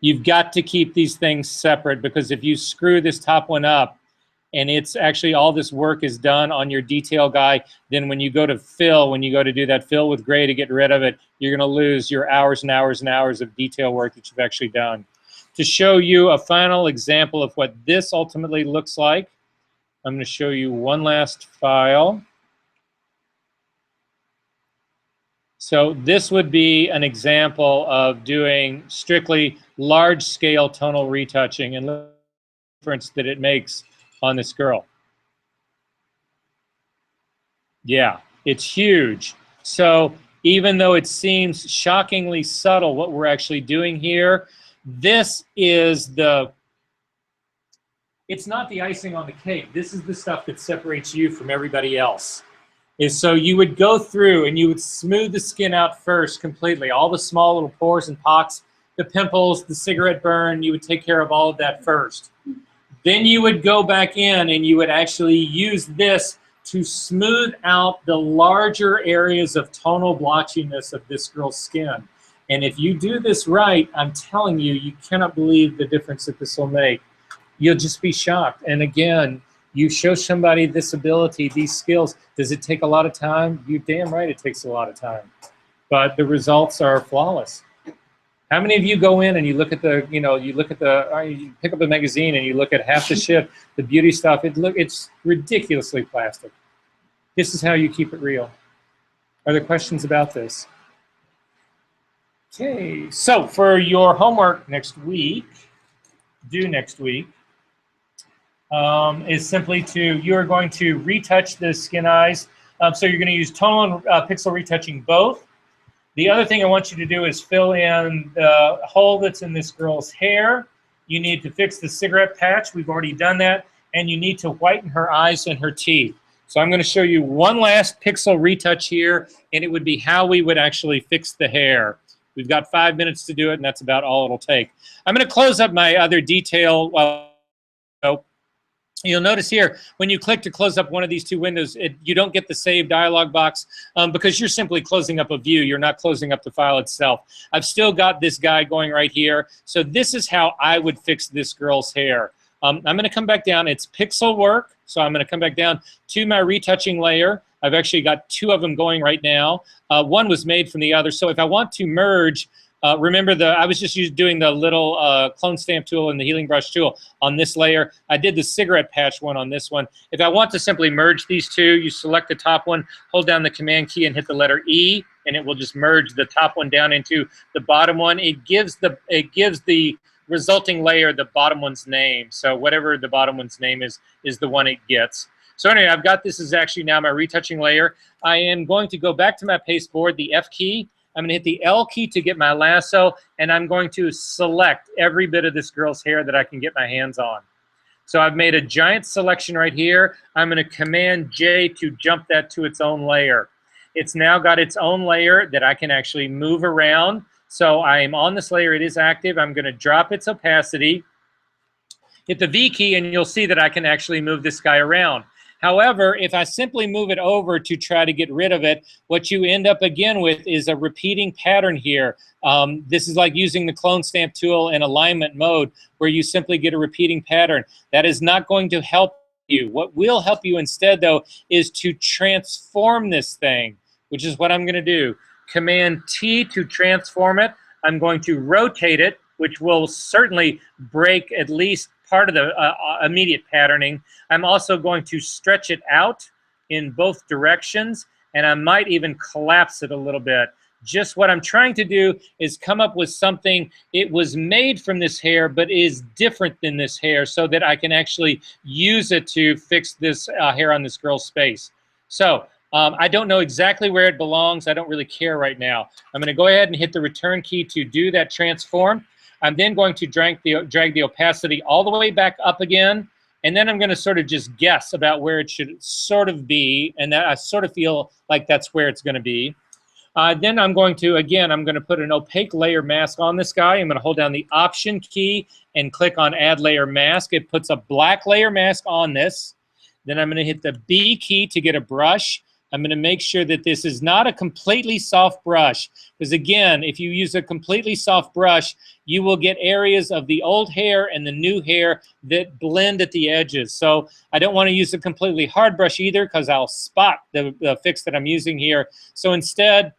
[SPEAKER 1] You've got to keep these things separate, because if you screw this top one up and it's actually all this work is done on your detail guy, then when you go to fill, when you go to do that fill with gray to get rid of it, you're going to lose your hours and hours and hours of detail work that you've actually done. To show you a final example of what this ultimately looks like, I'm going to show you one last file. So this would be an example of doing strictly large-scale tonal retouching, and the difference that it makes on this girl. Yeah, it's huge. So even though it seems shockingly subtle what we're actually doing here, this is the, it's not the icing on the cake. This is the stuff that separates you from everybody else. Is so you would go through and you would smooth the skin out first completely. All the small little pores and pocks, the pimples, the cigarette burn, you would take care of all of that first. Then you would go back in and you would actually use this to smooth out the larger areas of tonal blotchiness of this girl's skin. And if you do this right, I'm telling you, you cannot believe the difference that this will make. You'll just be shocked. And again, you show somebody this ability, these skills. Does it take a lot of time? You're damn right it takes a lot of time. But the results are flawless. How many of you go in and you look at the, you pick up a magazine and you look at half the shit, the beauty stuff, it's ridiculously plastic. This is how you keep it real. Are there questions about this? Okay, so for your homework next week, due next week, is simply you're going to retouch the skin eyes. So you're going to use tonal and pixel retouching both. The other thing I want you to do is fill in the hole that's in this girl's hair. You need to fix the cigarette patch. We've already done that. And you need to whiten her eyes and her teeth. So I'm going to show you one last pixel retouch here, and it would be how we would actually fix the hair. We've got 5 minutes to do it, and that's about all it'll take. I'm going to close up my other detail. You'll notice here, when you click to close up one of these two windows, you don't get the save dialog box because you're simply closing up a view. You're not closing up the file itself. I've still got this guy going right here. So this is how I would fix this girl's hair. I'm going to come back down. It's pixel work. So I'm going to come back down to my retouching layer. I've actually got two of them going right now. One was made from the other. So if I want to merge, remember I was just doing the little clone stamp tool and the healing brush tool on this layer. I did the cigarette patch one on this one. If I want to simply merge these two, you select the top one, hold down the command key and hit the letter E, and it will just merge the top one down into the bottom one. It gives the resulting layer the bottom one's name. So whatever the bottom one's name is the one it gets. So anyway, I've got this is actually now my retouching layer. I am going to go back to my pasteboard, the F key. I'm going to hit the L key to get my lasso, and I'm going to select every bit of this girl's hair that I can get my hands on. So I've made a giant selection right here. I'm going to Command J to jump that to its own layer. It's now got its own layer that I can actually move around. So I am on this layer. It is active. I'm going to drop its opacity, hit the V key, and you'll see that I can actually move this guy around. However, if I simply move it over to try to get rid of it, what you end up again with is a repeating pattern here. This is like using the clone stamp tool in alignment mode where you simply get a repeating pattern. That is not going to help you. What will help you instead, though, is to transform this thing, which is what I'm going to do. Command T to transform it. I'm going to rotate it, which will certainly break at least part of the immediate patterning. I'm also going to stretch it out in both directions, and I might even collapse it a little bit. Just what I'm trying to do is come up with something. It was made from this hair, but is different than this hair so that I can actually use it to fix this hair on this girl's face. So I don't know exactly where it belongs. I don't really care right now. I'm going to go ahead and hit the return key to do that transform. I'm then going to drag the opacity all the way back up again, and then I'm going to sort of just guess about where it should sort of be, and that I sort of feel like that's where it's going to be. Then I'm going to put an opaque layer mask on this guy. I'm going to hold down the Option key and click on Add Layer Mask. It puts a black layer mask on this. Then I'm going to hit the B key to get a brush. I'm going to make sure that this is not a completely soft brush, because again, if you use a completely soft brush, you will get areas of the old hair and the new hair that blend at the edges. So I don't want to use a completely hard brush either, because I'll spot the fix that I'm using here. So instead,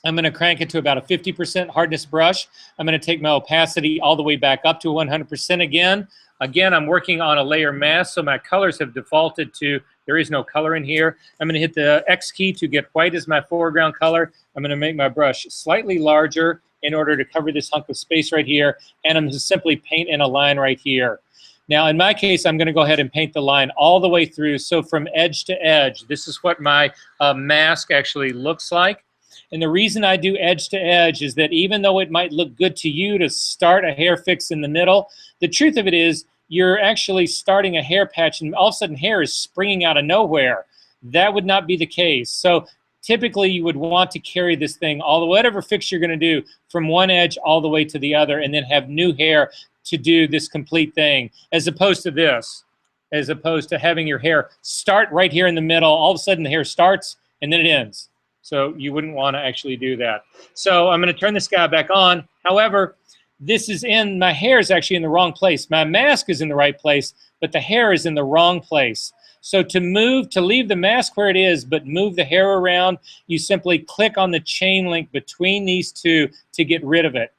[SPEAKER 1] I'm going to crank it to about a 50% hardness brush. I'm going to take my opacity all the way back up to 100% again. Again, I'm working on a layer mask, so my colors have defaulted to, there is no color in here. I'm going to hit the X key to get white as my foreground color. I'm going to make my brush slightly larger in order to cover this hunk of space right here, and I'm just simply paint in a line right here. Now, in my case, I'm going to go ahead and paint the line all the way through, so from edge to edge. This is what my mask actually looks like. And the reason I do edge to edge is that even though it might look good to you to start a hair fix in the middle, the truth of it is you're actually starting a hair patch and all of a sudden hair is springing out of nowhere. That would not be the case. So typically you would want to carry this thing, whatever fix you're going to do, from one edge all the way to the other, and then have new hair to do this complete thing, as opposed to this. as opposed to having your hair start right here in the middle. All of a sudden the hair starts and then it ends. So you wouldn't want to actually do that. So I'm going to turn this guy back on. However, my hair is actually in the wrong place. My mask is in the right place, but the hair is in the wrong place. So to leave the mask where it is, but move the hair around, you simply click on the chain link between these two to get rid of it.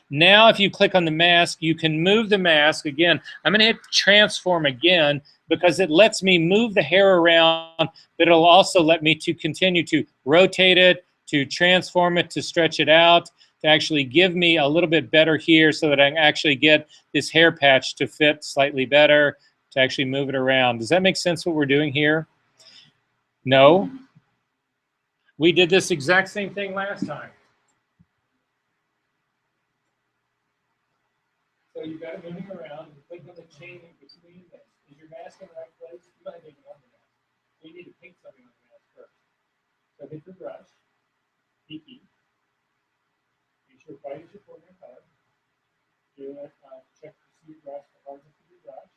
[SPEAKER 1] Now, if you click on the mask, you can move the mask. Again, I'm going to hit transform again because it lets me move the hair around, but it'll also let me to continue to rotate it, to transform it, to stretch it out, to actually give me a little bit better here so that I can actually get this hair patch to fit slightly better, to actually move it around. Does that make sense what we're doing here? No? We did this exact same thing last time. So you've got it moving around, and click on the chain in between this. Is your mask in the right place? You might need one mask. So you need to paint something on the mask first. So hit your brush, peaky. Make sure white is your foreground color. Do it, check to see your brush, the hardness of your brush.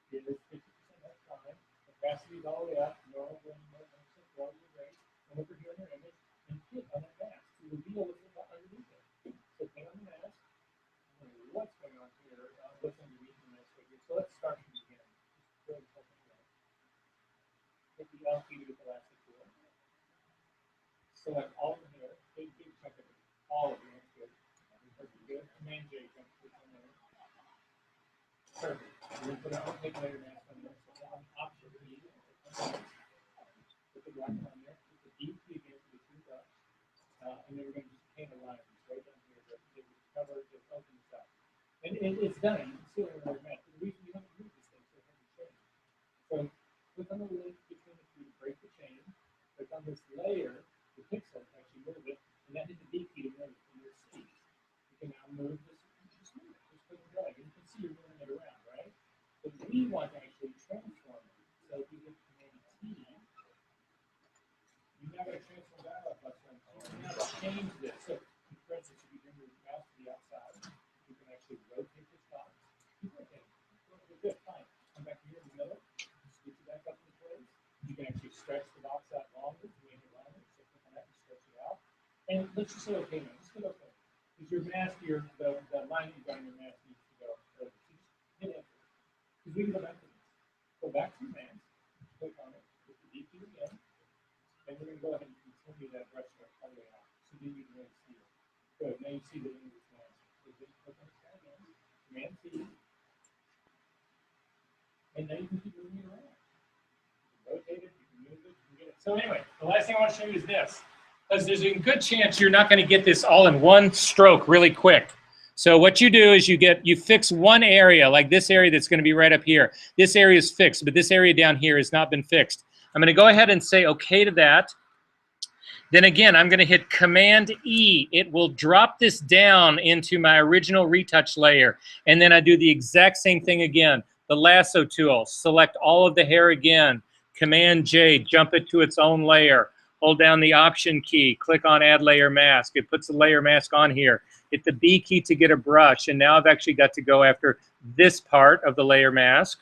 [SPEAKER 1] It is 50%, that's fine. Opacity is all the way up, normal, normal, great. Come over here in your image and hit on that mask to reveal what's underneath it. So paint on the mask. What's going on here? What's underneath the mask right here? So let's start from the beginning. Hit the L key to get the last tool. Select all of the hair. Big chunk of it. All of it. That's good. Good. Command J. Jump to there. Perfect. We're going to put an opaque layer mask on there. So on option key. Put the black on there. Put the D key again for the two brush. And then we're going to just paint a line right down here that cover the open stuff. And it's done. You can see it in the map. The reason you haven't moved this thing so it hasn't changed. So click on the link between the two to break the chain. Click on this layer, the pixel, actually move it, and that hit the D key to move it from your seat. You can now move this. Just move it. Just click and drag. And you can see you're moving it around, right? But we want to actually transform it. So if you hit Command T, you're not going to transform that up like that. You now change this. So, for instance, if you bring your mouse to the outside, you can actually rotate this box. Okay, good, fine. Come back here in the middle, scoot it back up in place. You can actually stretch the box out longer to make it longer. So click on that and stretch it out. And let's just say okay now. Just hit okay. Because your mask, the line that you got on your mask needs to go. So just hit enter. Because we can go back to this. Go back to your mask, click on it, hit the D key again, and we're going to go ahead and continue that brush stroke all the way out. So then you can really see it. Good. Now you see the end of this mask. So just click on it again. Command T. And now you can keep moving it around. You can rotate it, you can move it, you can get it. So anyway, the last thing I want to show you is this. Because there's a good chance you're not going to get this all in one stroke really quick. So what you do is you fix one area, like this area that's going to be right up here. This area is fixed, but this area down here has not been fixed. I'm going to go ahead and say okay to that. Then again, I'm going to hit Command E. It will drop this down into my original retouch layer. And then I do the exact same thing again. The lasso tool, select all of the hair again. Command J, jump it to its own layer. Hold down the Option key, click on Add Layer Mask. It puts the layer mask on here. Hit the B key to get a brush. And now I've actually got to go after this part of the layer mask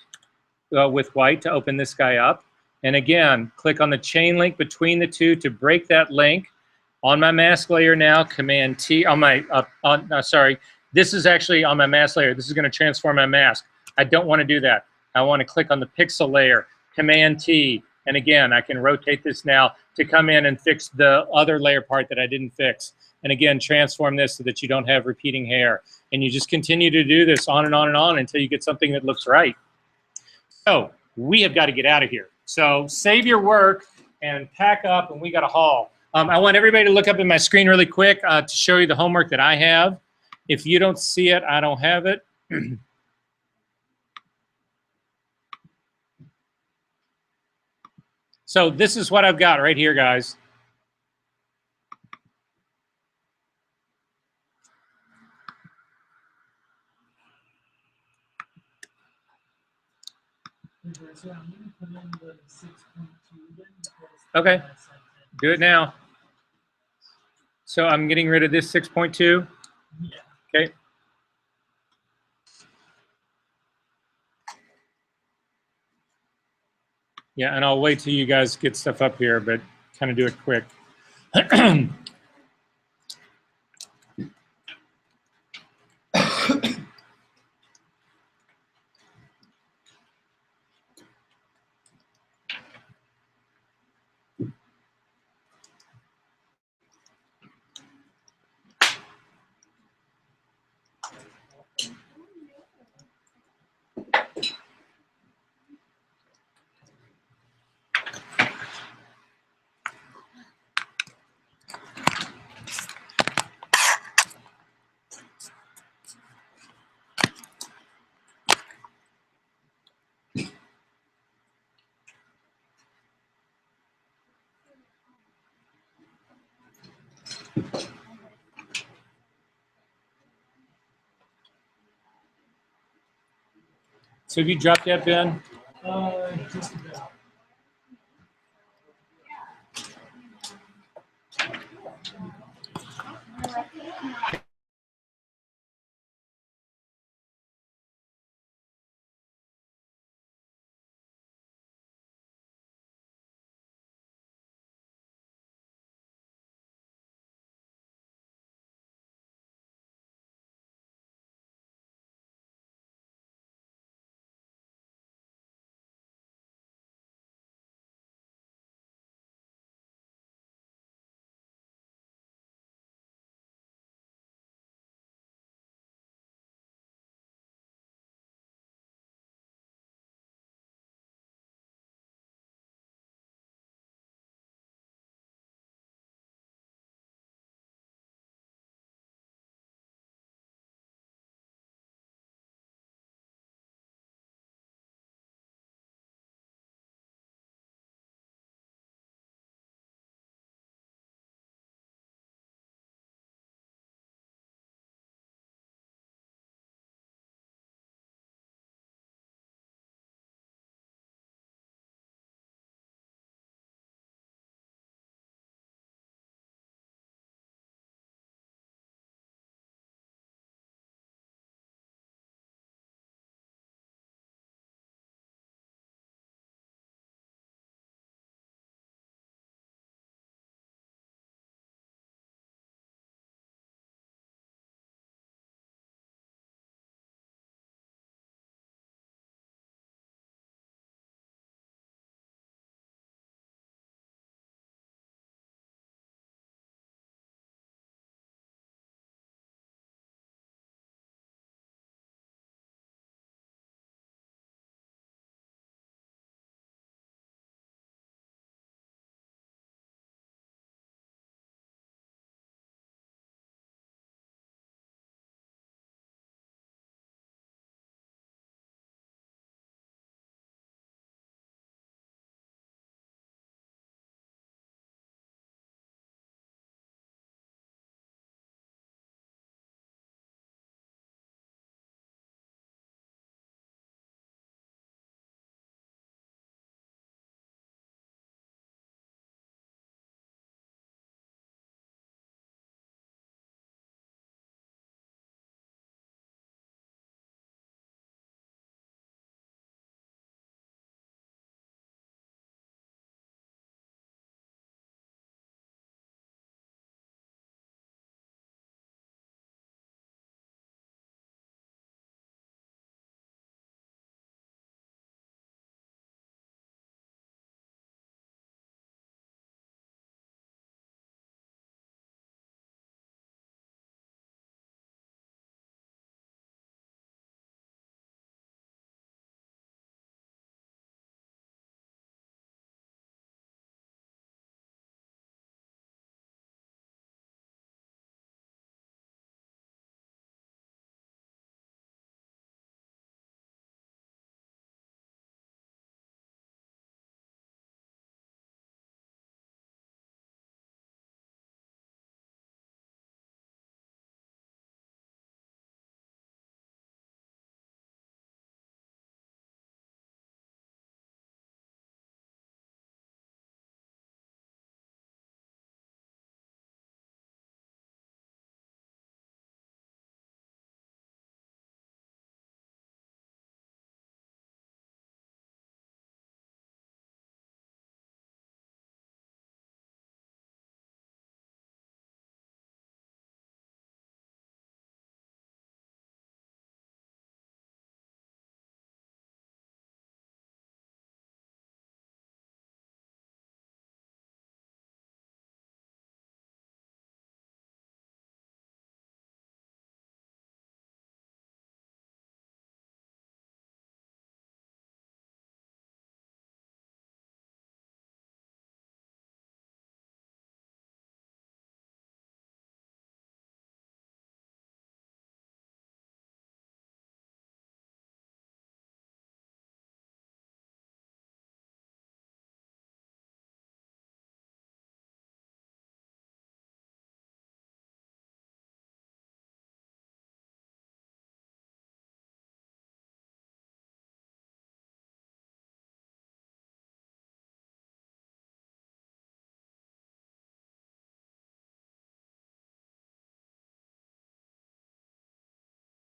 [SPEAKER 1] with white to open this guy up. And again, click on the chain link between the two to break that link. On my mask layer now, Command T, on my, sorry, this is actually on my mask layer. This is going to transform my mask. I don't want to do that. I want to click on the pixel layer, Command T, and again, I can rotate this now to come in and fix the other layer part that I didn't fix. And again, transform this so that you don't have repeating hair. And you just continue to do this on and on and on until you get something that looks right. So we have got to get out of here. So save your work and pack up, and we got a haul. I want everybody to look up at my screen really quick to show you the homework that I have. If you don't see it, I don't have it. So this is what I've got right here, guys. Okay, do it now. So I'm getting rid of this 6.2. Yeah. Okay. Yeah, and I'll wait till you guys get stuff up here, but kind of do it quick. So have you dropped yet, Ben?
[SPEAKER 2] Just about.